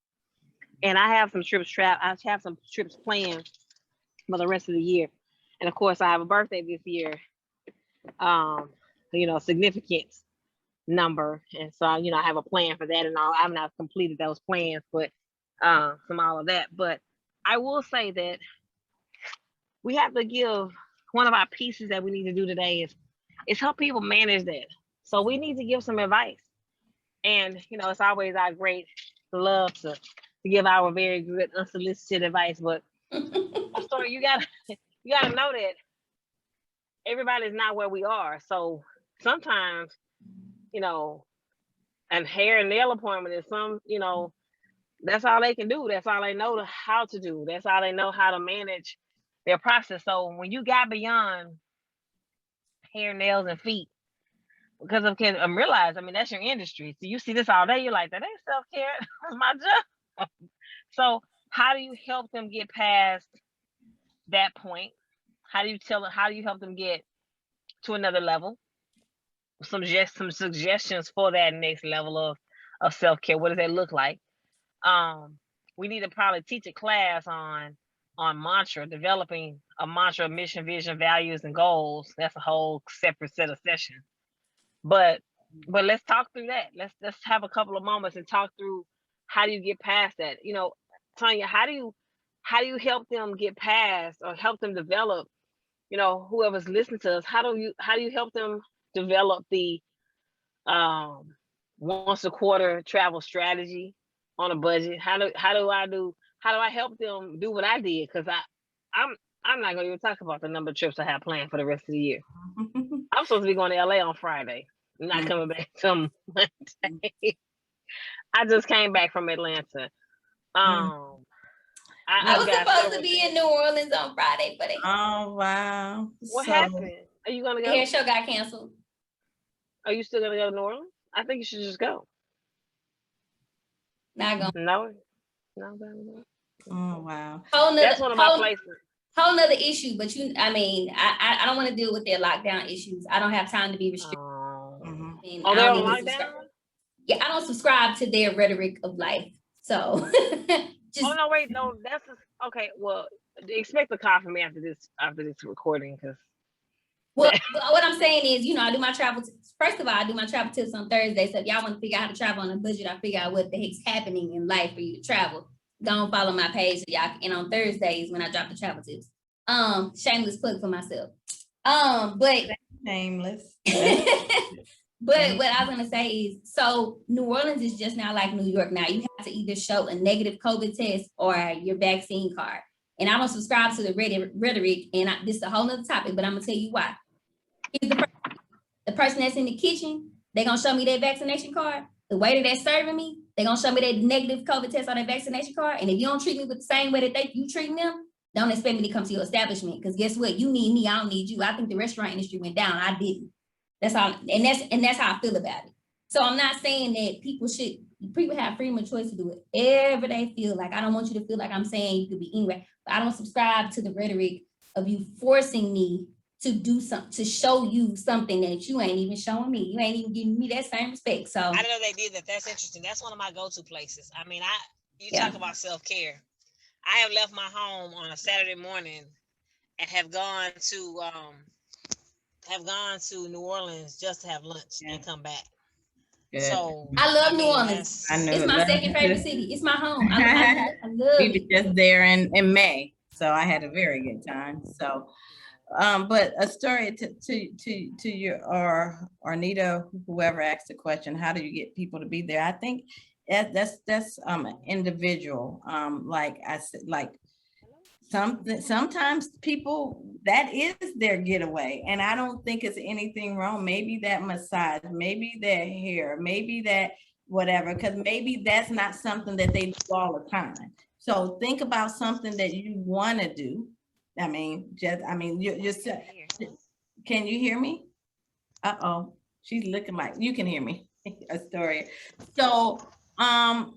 And I have some trips planned for the rest of the year. And of course, I have a birthday this year. You know, significant number, and so you know, I have a plan for that and all. I've not completed those plans, but from all of that. But I will say that we have to give, one of our pieces that we need to do today is help people manage that. So we need to give some advice. And you know, it's always our great love to give our very good unsolicited advice. But story, you gotta know that everybody's not where we are. So sometimes, you know, and hair and nail appointment is that's all they can do. That's all they know how to do. That's all they know how to manage their process. So when you got beyond hair, nails, and feet, because I'm realized, that's your industry. So you see this all day, you're like, that ain't self-care. That's my job. So how do you help them get past that point? How do you help them get to another level? Some suggestions for that next level of self-care. What does that look like? We need to probably teach a class on mantra, developing a mantra, mission, vision, values, and goals. That's a whole separate set of sessions. But let's talk through that. Let's have a couple of moments and talk through how do you get past that. You know, Tanya, how do you help them get past or help them develop? You know, whoever's listening to us, how do you help them develop the once a quarter travel strategy on a budget? How do I help them do what I did? Because I'm not gonna even talk about the number of trips I have planned for the rest of the year. I'm supposed to be going to LA on Friday. I'm not coming back till Monday. I just came back from Atlanta. I I've was got supposed to be in New Orleans on Friday, but Oh, wow. What happened? Are you gonna the go? hair show got canceled. Are you still gonna go to New Orleans? I think you should just go. Not going. No. Oh, wow. That's one of my places. Whole nother issue, but I don't want to deal with their lockdown issues. I don't have time to be restricted. Oh, they're on lockdown? Yeah, I don't subscribe to their rhetoric of life. So oh no, wait, no, that's okay. Well, expect a call from me after this recording, because well, what I'm saying is, I do my travel tips. First of all, I do my travel tips on Thursday. So if y'all want to figure out how to travel on a budget, I figure out what the heck's happening in life for you to travel. Don't follow my page so y'all. And on Thursdays when I drop the travel tips. Shameless plug for myself. But Shameless. But what I was gonna say is, so New Orleans is just now like New York now. You have to either show a negative COVID test or your vaccine card. And I don't subscribe to the rhetoric, and this is a whole nother topic, but I'm gonna tell you why. Here's the person that's in the kitchen, they're gonna show me their vaccination card. The waiter that's serving me, they're gonna show me their negative COVID test on their vaccination card. And if you don't treat me with the same way that you treating them, don't expect me to come to your establishment. Because guess what? You need me, I don't need you. I think the restaurant industry went down. I didn't. That's all, and that's how I feel about it. So I'm not saying that people have freedom of choice to do whatever they feel like. I don't want you to feel like I'm saying you could be anywhere. But I don't subscribe to the rhetoric of you forcing me to do something, to show you something that you ain't even showing me. You ain't even giving me that same respect. So I know they did that. That's interesting. That's one of my go-to places. I mean, talk about self-care. I have left my home on a Saturday morning and have gone to New Orleans just to have lunch and come back. Good. So I love New Orleans. It's my second favorite city. It's my home. I love it. We were just there in May, so I had a very good time. So, but a story to your or Nita, whoever asked the question, how do you get people to be there? I think that's individual. Like I said, like sometimes people, that is their getaway, and I don't think it's anything wrong. Maybe that massage, maybe that hair, maybe that whatever, because maybe that's not something that they do all the time. So think about something that you want to do. You're can you hear me? Uh-oh, she's looking like you can hear me. Astoria. So how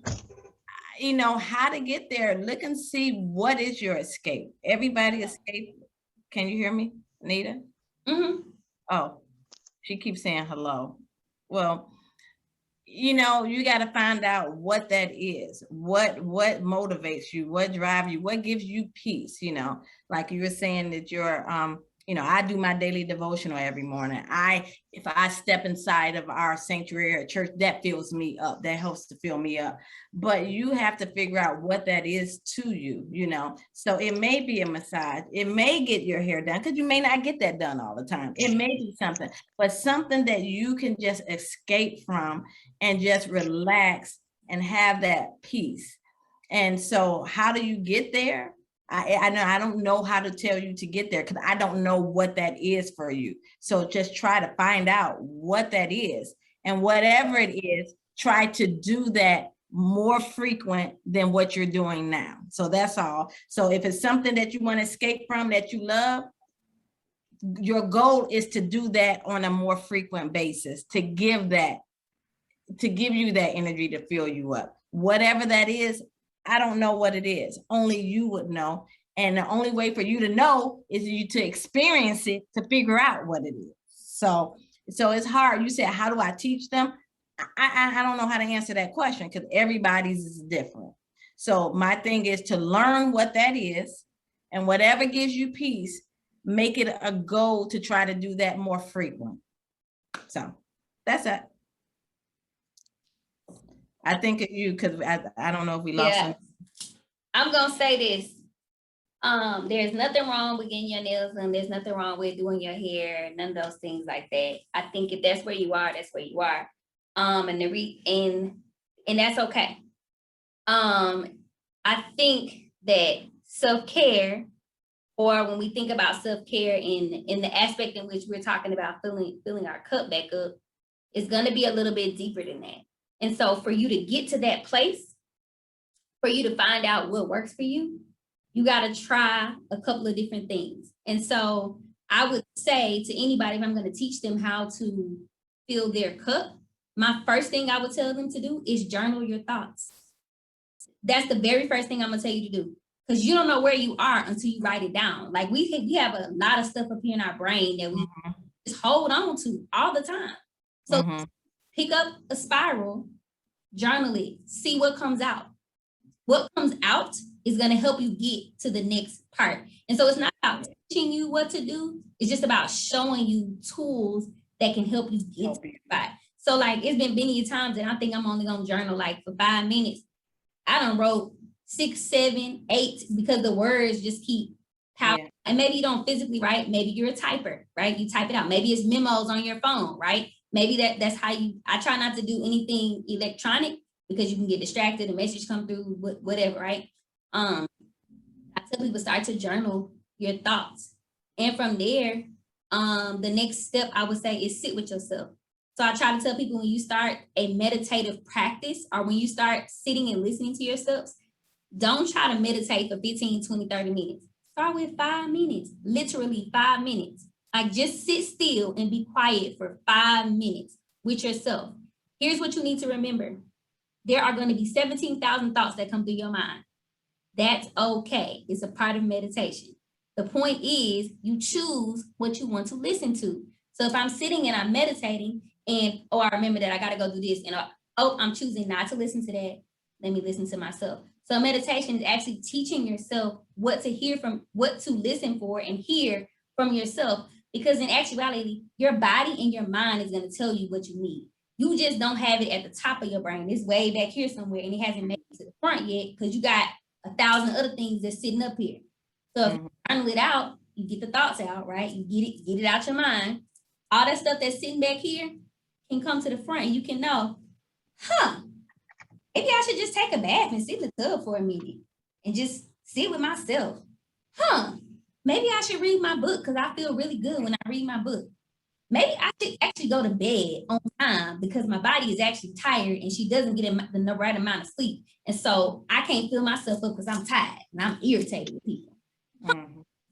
to get there. Look and see what is your escape. Everybody escape. Can you hear me, Anita? Mm-hmm. Oh, she keeps saying hello. Well, you got to find out what that is. What motivates you? What drives you? What gives you peace? Like you were saying that you're I do my daily devotional every morning. If I step inside of our sanctuary or church, that fills me up. That helps to fill me up. But you have to figure out what that is to you, So it may be a massage. It may get your hair done, because you may not get that done all the time. It may be something, but something that you can just escape from and just relax and have that peace. And so how do you get there? I don't know how to tell you to get there, because I don't know what that is for you. So just try to find out what that is, and whatever it is, try to do that more frequent than what you're doing now. So that's all. So if it's something that you want to escape from that you love, your goal is to do that on a more frequent basis, to give you that energy to fill you up. Whatever that is, I don't know what it is. Only you would know. And the only way for you to know is you to experience it, to figure out what it is. So it's hard. You said, how do I teach them? I don't know how to answer that question, because everybody's is different. So my thing is to learn what that is, and whatever gives you peace, make it a goal to try to do that more frequent. So that's it. I think of you, because I don't know if we lost him. I'm going to say this. There's nothing wrong with getting your nails done. There's nothing wrong with doing your hair, none of those things like that. I think if that's where you are, that's where you are. And that's okay. I think that self-care, or when we think about self-care in the aspect in which we're talking about filling our cup back up, is going to be a little bit deeper than that. And so for you to get to that place, for you to find out what works for you, you got to try a couple of different things. And so I would say to anybody, if I'm going to teach them how to fill their cup, my first thing I would tell them to do is journal your thoughts. That's the very first thing I'm going to tell you to do, because you don't know where you are until you write it down. Like we have a lot of stuff up here in our brain that we just hold on to all the time. So pick up a spiral, journal it, see what comes out. What comes out is going to help you get to the next part. And so it's not about teaching you what to do. It's just about showing you tools that can help you get to the spot. So like, it's been many times that I think I'm only going to journal like for 5 minutes. I done wrote 6, 7, 8 because the words just keep popping. Yeah. And maybe you don't physically write. Maybe you're a typer, right? You type it out. Maybe it's memos on your phone, right? Maybe that's how I try not to do anything electronic because you can get distracted, a message come through, whatever, right? I tell people start to journal your thoughts. And from there, the next step I would say is sit with yourself. So I try to tell people when you start a meditative practice or when you start sitting and listening to yourself, don't try to meditate for 15, 20, 30 minutes. Start with 5 minutes, literally 5 minutes. Like just sit still and be quiet for 5 minutes with yourself. Here's what you need to remember. There are going to be 17,000 thoughts that come through your mind. That's okay. It's a part of meditation. The point is you choose what you want to listen to. So if I'm sitting and I'm meditating and, oh, I remember that I got to go do this. And I'm choosing not to listen to that. Let me listen to myself. So meditation is actually teaching yourself what to hear from, what to listen for and hear from yourself. Because in actuality, your body and your mind is going to tell you what you need. You just don't have it at the top of your brain. It's way back here somewhere and it hasn't made it to the front yet because you got 1,000 other things that's sitting up here. So if you journal it out, you get the thoughts out, right? You get it out your mind. All that stuff that's sitting back here can come to the front and you can know, maybe I should just take a bath and sit in the tub for a minute and just sit with myself. Maybe I should read my book because I feel really good when I read my book. Maybe I should actually go to bed on time because my body is actually tired and she doesn't get the right amount of sleep. And so I can't fill myself up because I'm tired and I'm irritated with people.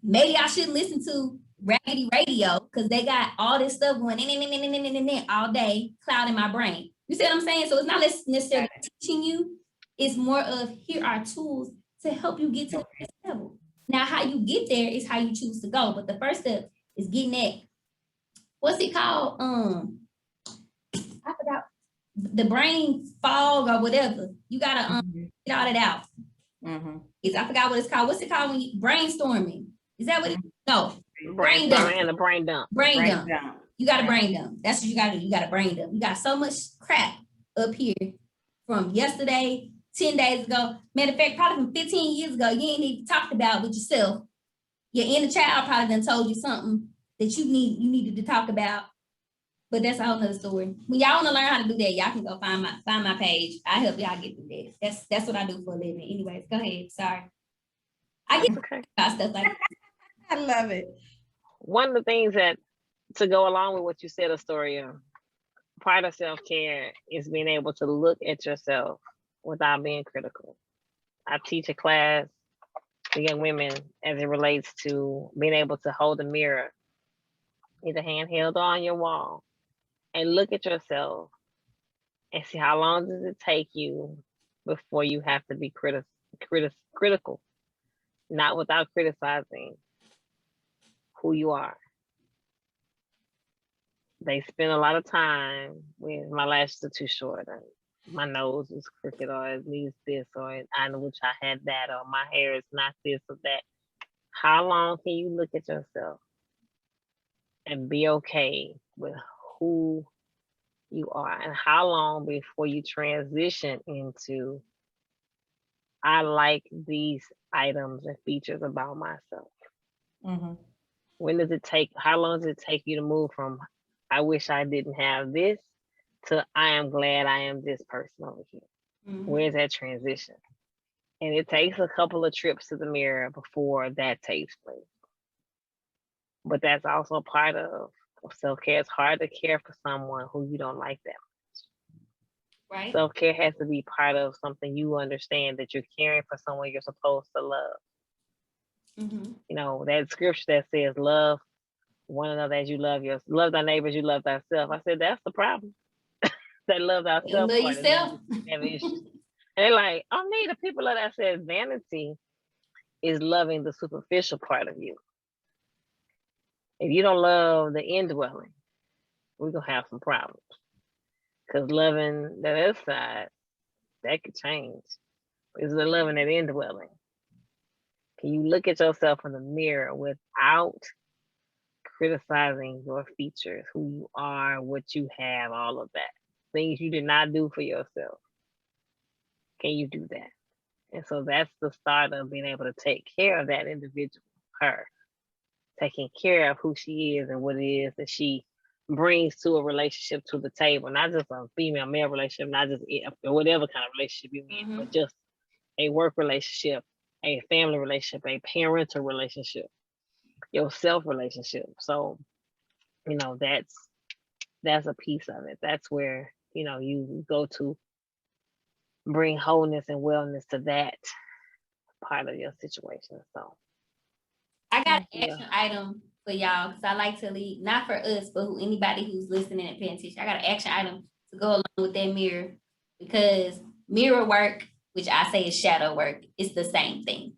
Maybe I shouldn't listen to raggedy radio because they got all this stuff going in all day, clouding my brain. You see what I'm saying? So it's not necessarily teaching you. It's more of here are tools to help you get to the next level. Now, how you get there is how you choose to go. But the first step is getting that, what's it called? I forgot, the brain fog or whatever. You gotta get all that out. I forgot what it's called. What's it called when you brainstorming? Is that what it is? No. Brain dump and the brain dump. Brain dump. You got a brain dump. That's what you gotta do. You got a brain dump. You got so much crap up here from yesterday, 10 days ago. Matter of fact, probably from 15 years ago, you ain't even talked about with yourself. Your inner child probably done told you something that you needed to talk about. But that's a whole nother story. When y'all want to learn how to do that, y'all can go find my page. I help y'all get through that. That's what I do for a living. Anyways, go ahead. Sorry. I get about stuff like that. I love it. One of the things that, to go along with what you said, Astoria, part of self-care is being able to look at yourself without being critical. I teach a class to young women as it relates to being able to hold a mirror, either handheld or on your wall, and look at yourself and see how long does it take you before you have to be critical, not without criticizing who you are. They spend a lot of time with my lashes are too short, or my nose is crooked, or it needs this, or I wish I had that, or my hair is not this or that. How long can you look at yourself and be okay with who you are? And how long before you transition into, I like these items and features about myself? When does it take, how long does it take you to move from, I wish I didn't have this, to I am glad I am this person over here? Where's that transition? And it takes a couple of trips to the mirror before that takes place. But that's also part of self-care. It's hard to care for someone who you don't like that much. Right. Self-care has to be part of something you understand, that you're caring for someone you're supposed to love. Mm-hmm. You know, that scripture that says, love one another as you love love thy neighbors, you love thyself. I said, that's the problem. That love thyself Love part yourself. have issues. And they're like, oh, me, the people that said vanity is loving the superficial part of you. If you don't love the indwelling, we're going to have some problems. Because loving that other side, that could change. It's the loving that indwelling. Can you look at yourself in the mirror without criticizing your features, who you are, what you have, all of that? Things you did not do for yourself. Can you do that? And so that's the start of being able to take care of that individual, her, taking care of who she is and what it is that she brings to a relationship, to the table, not just a female-male relationship, not just whatever kind of relationship you're in, but just a work relationship, a family relationship, a parental relationship, your self relationship. So, you know, that's a piece of it. That's where, you know, you go to bring wholeness and wellness to that part of your situation. So I got an action item for y'all, because I like to lead, not for us, but anybody who's listening and paying attention. I got an action item to go along with that mirror, because mirror work, which I say is shadow work, is the same thing.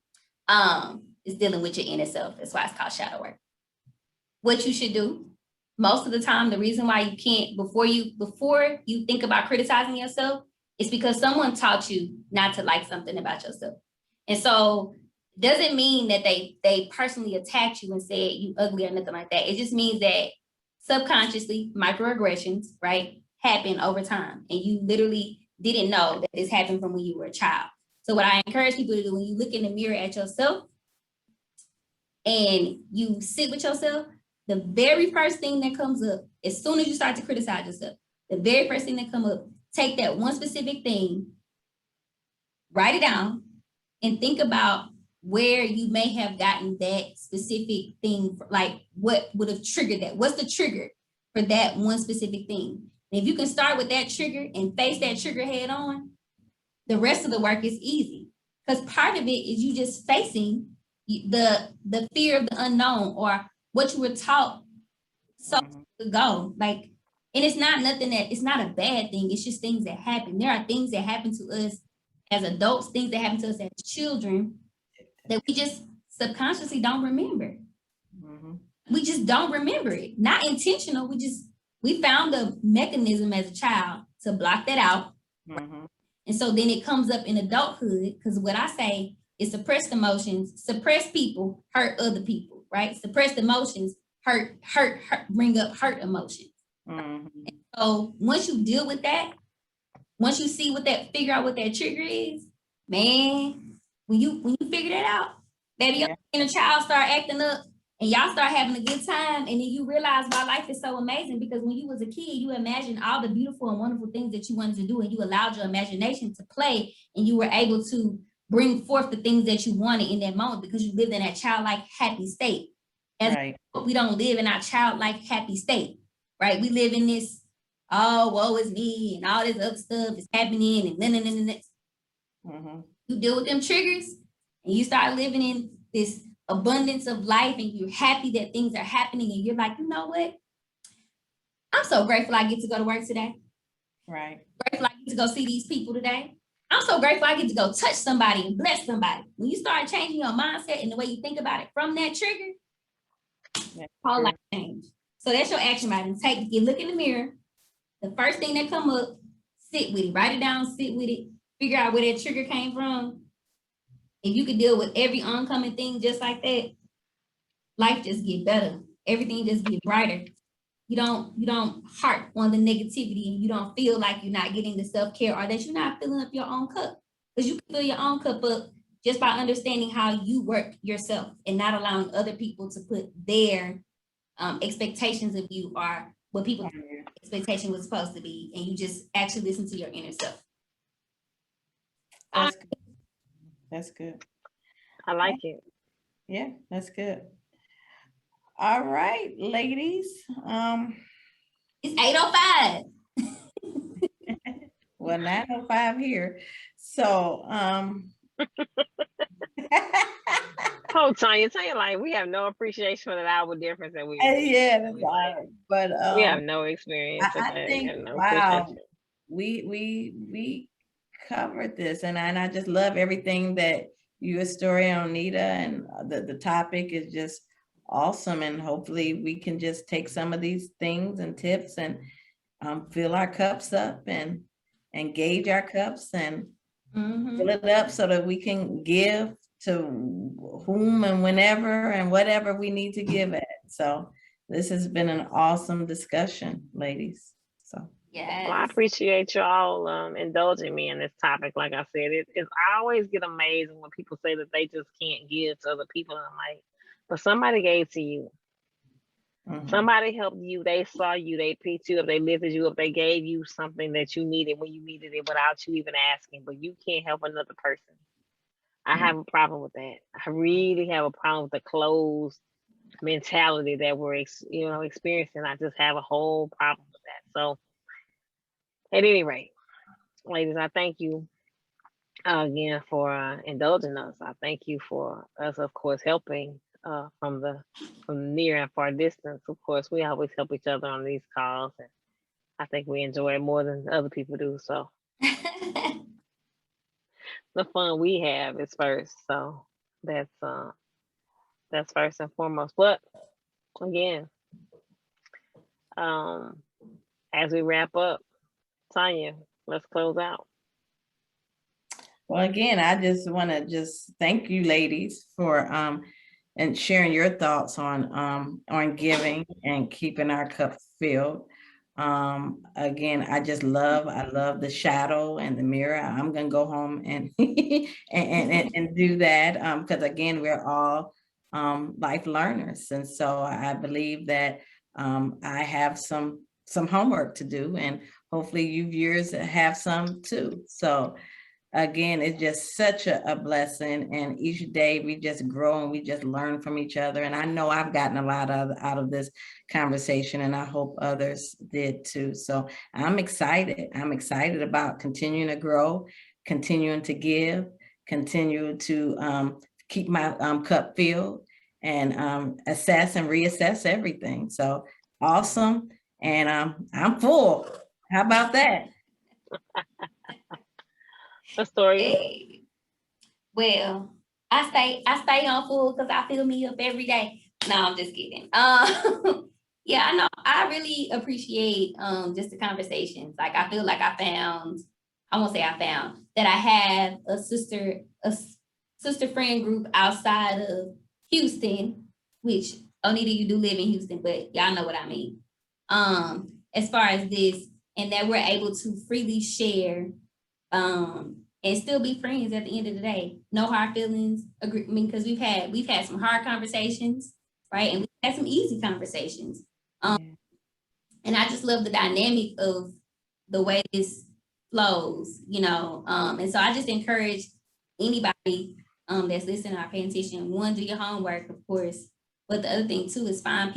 It's dealing with your inner self. That's why it's called shadow work. What you should do, most of the time, the reason why you can't, before you think about criticizing yourself, it's because someone taught you not to like something about yourself. And so doesn't mean that they personally attacked you and said you ugly or nothing like that. It just means that subconsciously microaggressions, right, happen over time. And you literally didn't know that this happened from when you were a child. So what I encourage people to do, when you look in the mirror at yourself and you sit with yourself, the very first thing that comes up, as soon as you start to criticize yourself, the very first thing that comes up, take that one specific thing, write it down, and think about where you may have gotten that specific thing, like what would have triggered that? What's the trigger for that one specific thing? And if you can start with that trigger and face that trigger head on, the rest of the work is easy. Because part of it is you just facing the fear of the unknown, or what you were taught so ago. Like, and it's not nothing that, it's not a bad thing. It's just things that happen. There are things that happen to us as adults, things that happen to us as children that we just subconsciously don't remember. We just don't remember it. Not intentional. We found a mechanism as a child to block that out. And so then it comes up in adulthood, because what I say is suppressed emotions, suppress people, hurt other people, right? Suppressed emotions, hurt, bring up hurt emotions. So once you deal with that, once you see figure out what that trigger is, man, when you figure that out, baby, your inner child start acting up and y'all start having a good time, and then you realize why life is so amazing, because when you was a kid, you imagined all the beautiful and wonderful things that you wanted to do, and you allowed your imagination to play, and you were able to bring forth the things that you wanted in that moment because you lived in that childlike happy state. We don't live in our childlike happy state, right? We live in this, oh, woe is me, and all this other stuff is happening, and then. You deal with them triggers, and you start living in this abundance of life, and you're happy that things are happening, and you're like, you know what? I'm so grateful I get to go to work today. Right. Grateful I get to go see these people today. I'm so grateful I get to go touch somebody and bless somebody. When you start changing your mindset and the way you think about it from that trigger, all life change. So that's your action item. You look in the mirror, the first thing that come up, sit with it, write it down, sit with it, figure out where that trigger came from. If you could deal with every oncoming thing just like that, life just get better. Everything just get brighter. You don't harp on the negativity, and you don't feel like you're not getting the self-care, or that you're not filling up your own cup. Because you can fill your own cup up just by understanding how you work yourself and not allowing other people to put their expectations of you, or what people's expectation was supposed to be. And you just actually listen to your inner self. That's good. That's good. I like it. Yeah, that's good. All right, ladies. It's 8:05. Well, 9:05 here. So, Oh, Tanya, like we have no appreciation for that hour difference that we. yeah, that's all right. But we have no experience with I that. think, We have no wow, appreciation. we covered this, and I just love everything that you, Astoria, Onita, and the topic is just awesome. And hopefully we can just take some of these things and tips and fill our cups up and gauge our cups and fill it up so that we can give to whom and whenever and whatever we need to give at. So this has been an awesome discussion, ladies. So Yes. Well, I appreciate y'all indulging me in this topic. Like I said, I always get amazed when people say that they just can't give to other people. And I'm like, but somebody gave to you. Somebody helped you. They saw you. They picked you up. They lifted you up. They gave you something that you needed when you needed it without you even asking. But you can't help another person. I have a problem with that. I really have a problem with the closed mentality that we're experiencing. I just have a whole problem with that. So at any rate, ladies, I thank you again for indulging us. I thank you for us, of course, helping from the near and far distance. Of course, we always help each other on these calls, and I think we enjoy it more than other people do. So the fun we have is first. So that's first and foremost. But again, as we wrap up, Tanya, let's close out. well, again, I just want to just thank you, ladies, for and sharing your thoughts on giving and keeping our cup filled. Again, I love the shadow and the mirror. I'm gonna go home and and do that because again, we're all life learners, and so I believe that I have some homework to do, and hopefully you viewers have some too. So again, it's just such a blessing, and each day we just grow and we just learn from each other. And I know I've gotten a lot out of this conversation, and I hope others did too. So I'm excited. I'm excited about continuing to grow, continuing to give, continue to keep my cup filled, and assess and reassess everything. So awesome. And I'm full. How about that? Astoria. Hey. Well, I stay on full because I fill me up every day. No, I'm just kidding. Yeah, I know. I really appreciate just the conversations. Like I feel like I found that I have a sister friend group outside of Houston, which Onita, you do live in Houston, but y'all know what I mean. As far as this, and that we're able to freely share and still be friends at the end of the day. No hard feelings. Agree, I mean, because we've had some hard conversations, right? And we've had some easy conversations. And I just love the dynamic of the way this flows, and so I just encourage anybody that's listening or paying attention, one, do your homework, of course, but the other thing too is surround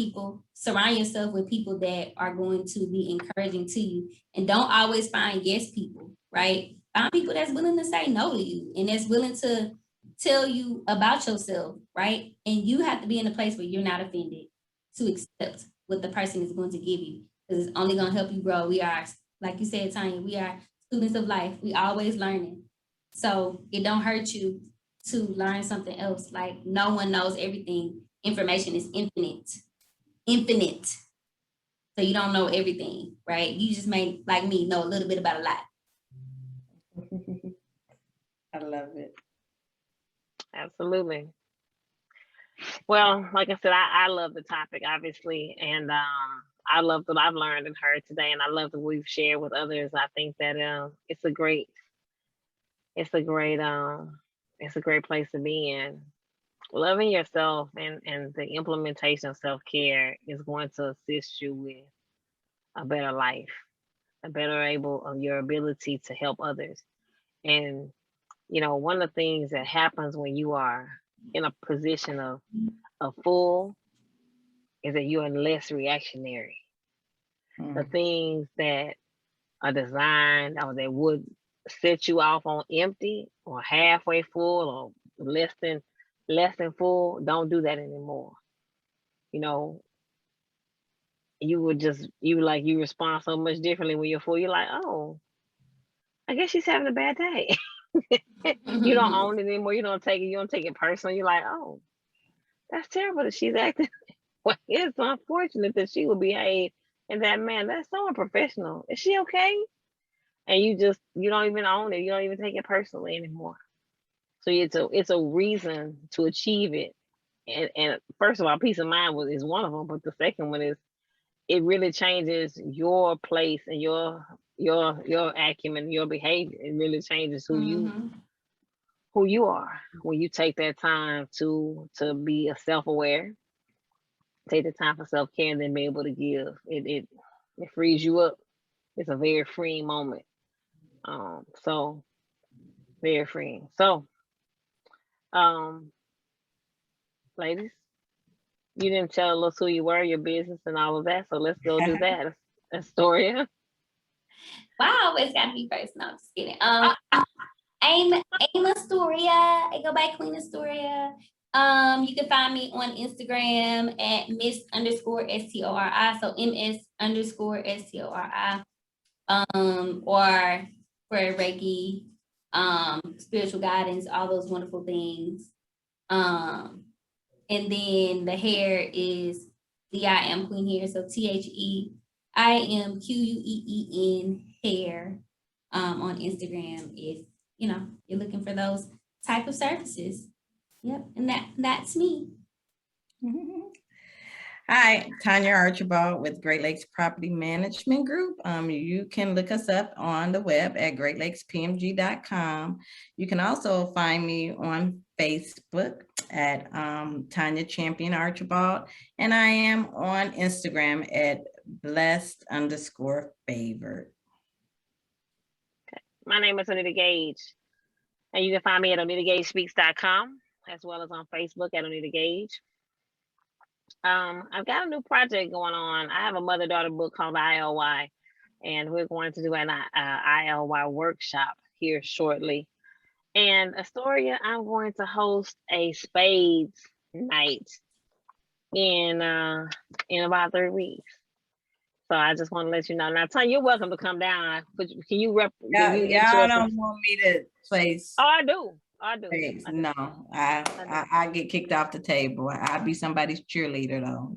yourself with people that are going to be encouraging to you, and don't always find yes people, right? Find people that's willing to say no to you and that's willing to tell you about yourself, right? And you have to be in a place where you're not offended to accept what the person is going to give you, because it's only going to help you grow. We are, like you said, Tanya, we are students of life. We always learning. So it don't hurt you to learn something else. Like no one knows everything. Information is infinite. So you don't know everything, right? You just may, like me, know a little bit about a lot. I love it. Absolutely. Well, like I said, I love the topic, obviously, and I love what I've learned and heard today, and I love that we've shared with others. I think that it's a great place to be in. Loving yourself and the implementation of self-care is going to assist you with a better life, your ability to help others. And You know, one of the things that happens when you are in a position of full is that you are less reactionary. The things that are designed or that would set you off on empty or halfway full or less than full, don't do that anymore. You know, you respond so much differently when you're full. You're like, oh, I guess she's having a bad day. You don't own it anymore. You don't take it personally. You're like, oh, that's terrible that she's acting. Well, it's unfortunate that she would behave in that manner. That's so unprofessional. Is she okay? And you don't even own it. You don't even take it personally anymore. So it's a reason to achieve it. And first of all, peace of mind is one of them. But the second one is it really changes your place and your acumen, your behavior. It really changes who you are when you take that time to be self-aware, take the time for self-care, and then be able to give. It frees you up. It's a very freeing moment. So very freeing. So, ladies, you didn't tell us who you were, your business, and all of that. So let's go do that. Astoria. Well, I always got to be first. No, I'm just kidding. I'm Astoria. I go by Queen Astoria. You can find me on Instagram at Miss_STORI. So MS_STORI. Or for Reiki, spiritual guidance, all those wonderful things. And then the hair is the I Am Queen Hair. So THEIMQUEEN hair on Instagram if you're looking for those type of services. Yep, and that's me. Hi, Tanya Archibald with Great Lakes Property Management Group. You can look us up on the web at greatlakespmg.com. You can also find me on Facebook at Tanya Champion Archibald, and I am on Instagram at blessed_favored. Okay. My name is Anita Gage, and you can find me at AnitaGageSpeaks.com as well as on Facebook at Anita Gage. I've got a new project going on. I have a mother-daughter book called ILY, and we're going to do an ILY workshop here shortly. And Astoria, I'm going to host a spades night in about 3 weeks. So I just want to let you know. Now, Tanya, you're welcome to come down. Can you Y'all don't want me to place. Oh, I do. No, I get kicked off the table. I'll be somebody's cheerleader though,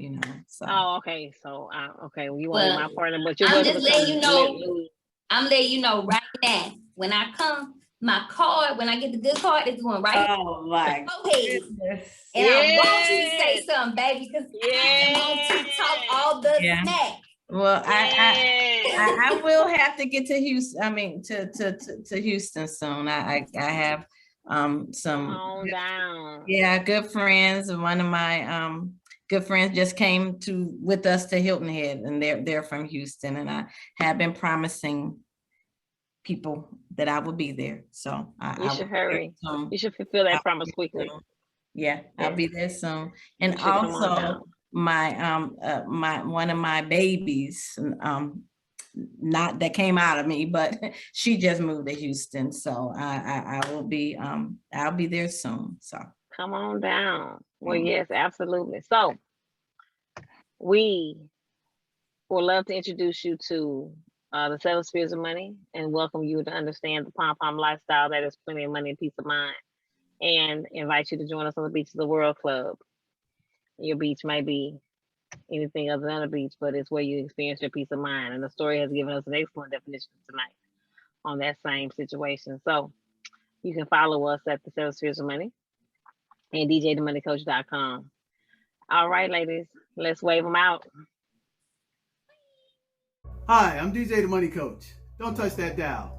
So. Oh, okay. So, okay. Well, you want to be my partner, but you're I'm welcome just to letting come. you know. I'm letting you know right now. When I come, my card, when I get the good card, it's going right. Oh my goodness. And I want you to say something, baby, because I'm on TikTok all the smack. Well, I will have to get to Houston. I mean, to Houston soon. I have some good friends. One of my good friends just came with us to Hilton Head, and they're from Houston, and I have been promising people that I will be there. So you should hurry. You should fulfill that promise quickly. Yeah, I'll be there soon. And also my one of my babies, not that came out of me, but she just moved to Houston. So I will be I'll be there soon. So come on down. Well, yes, absolutely. So we would love to introduce you to the 7 Spheres of Money and welcome you to understand the pom-pom lifestyle that is plenty of money and peace of mind, and invite you to join us on the Beach of the World Club. Your beach might be anything other than a beach, but it's where you experience your peace of mind. And the story has given us an excellent definition tonight on that same situation. So you can follow us at the 7 Spheres of Money and DJThemoneyCoach.com. All right, ladies, let's wave them out. Hi, I'm DJ the Money Coach. Don't touch that dial.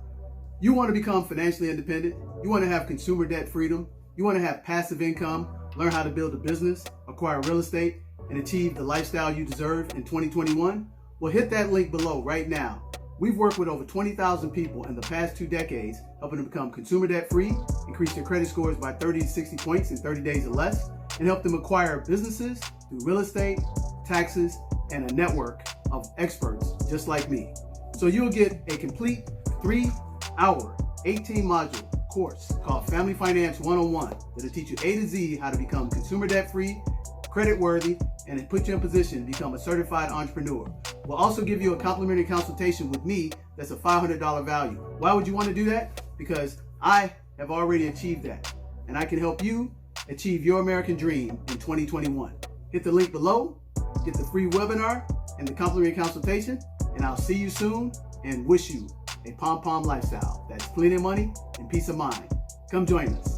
You want to become financially independent? You want to have consumer debt freedom? You want to have passive income, learn how to build a business, acquire real estate, and achieve the lifestyle you deserve in 2021? Well, hit that link below right now. We've worked with over 20,000 people in the past 2 decades, helping them become consumer debt free, increase their credit scores by 30 to 60 points in 30 days or less, and help them acquire businesses through real estate, taxes, and a network of experts just like me. So you'll get a complete 3-hour, 18-module course called Family Finance 101 that'll teach you A to Z how to become consumer debt free, credit worthy, and it put you in position to become a certified entrepreneur. We'll also give you a complimentary consultation with me that's a $500 value. Why would you want to do that? Because I have already achieved that, and I can help you achieve your American dream in 2021. Hit the link below, get the free webinar and the complimentary consultation, and I'll see you soon and wish you a pom-pom lifestyle that's plenty of money and peace of mind. Come join us.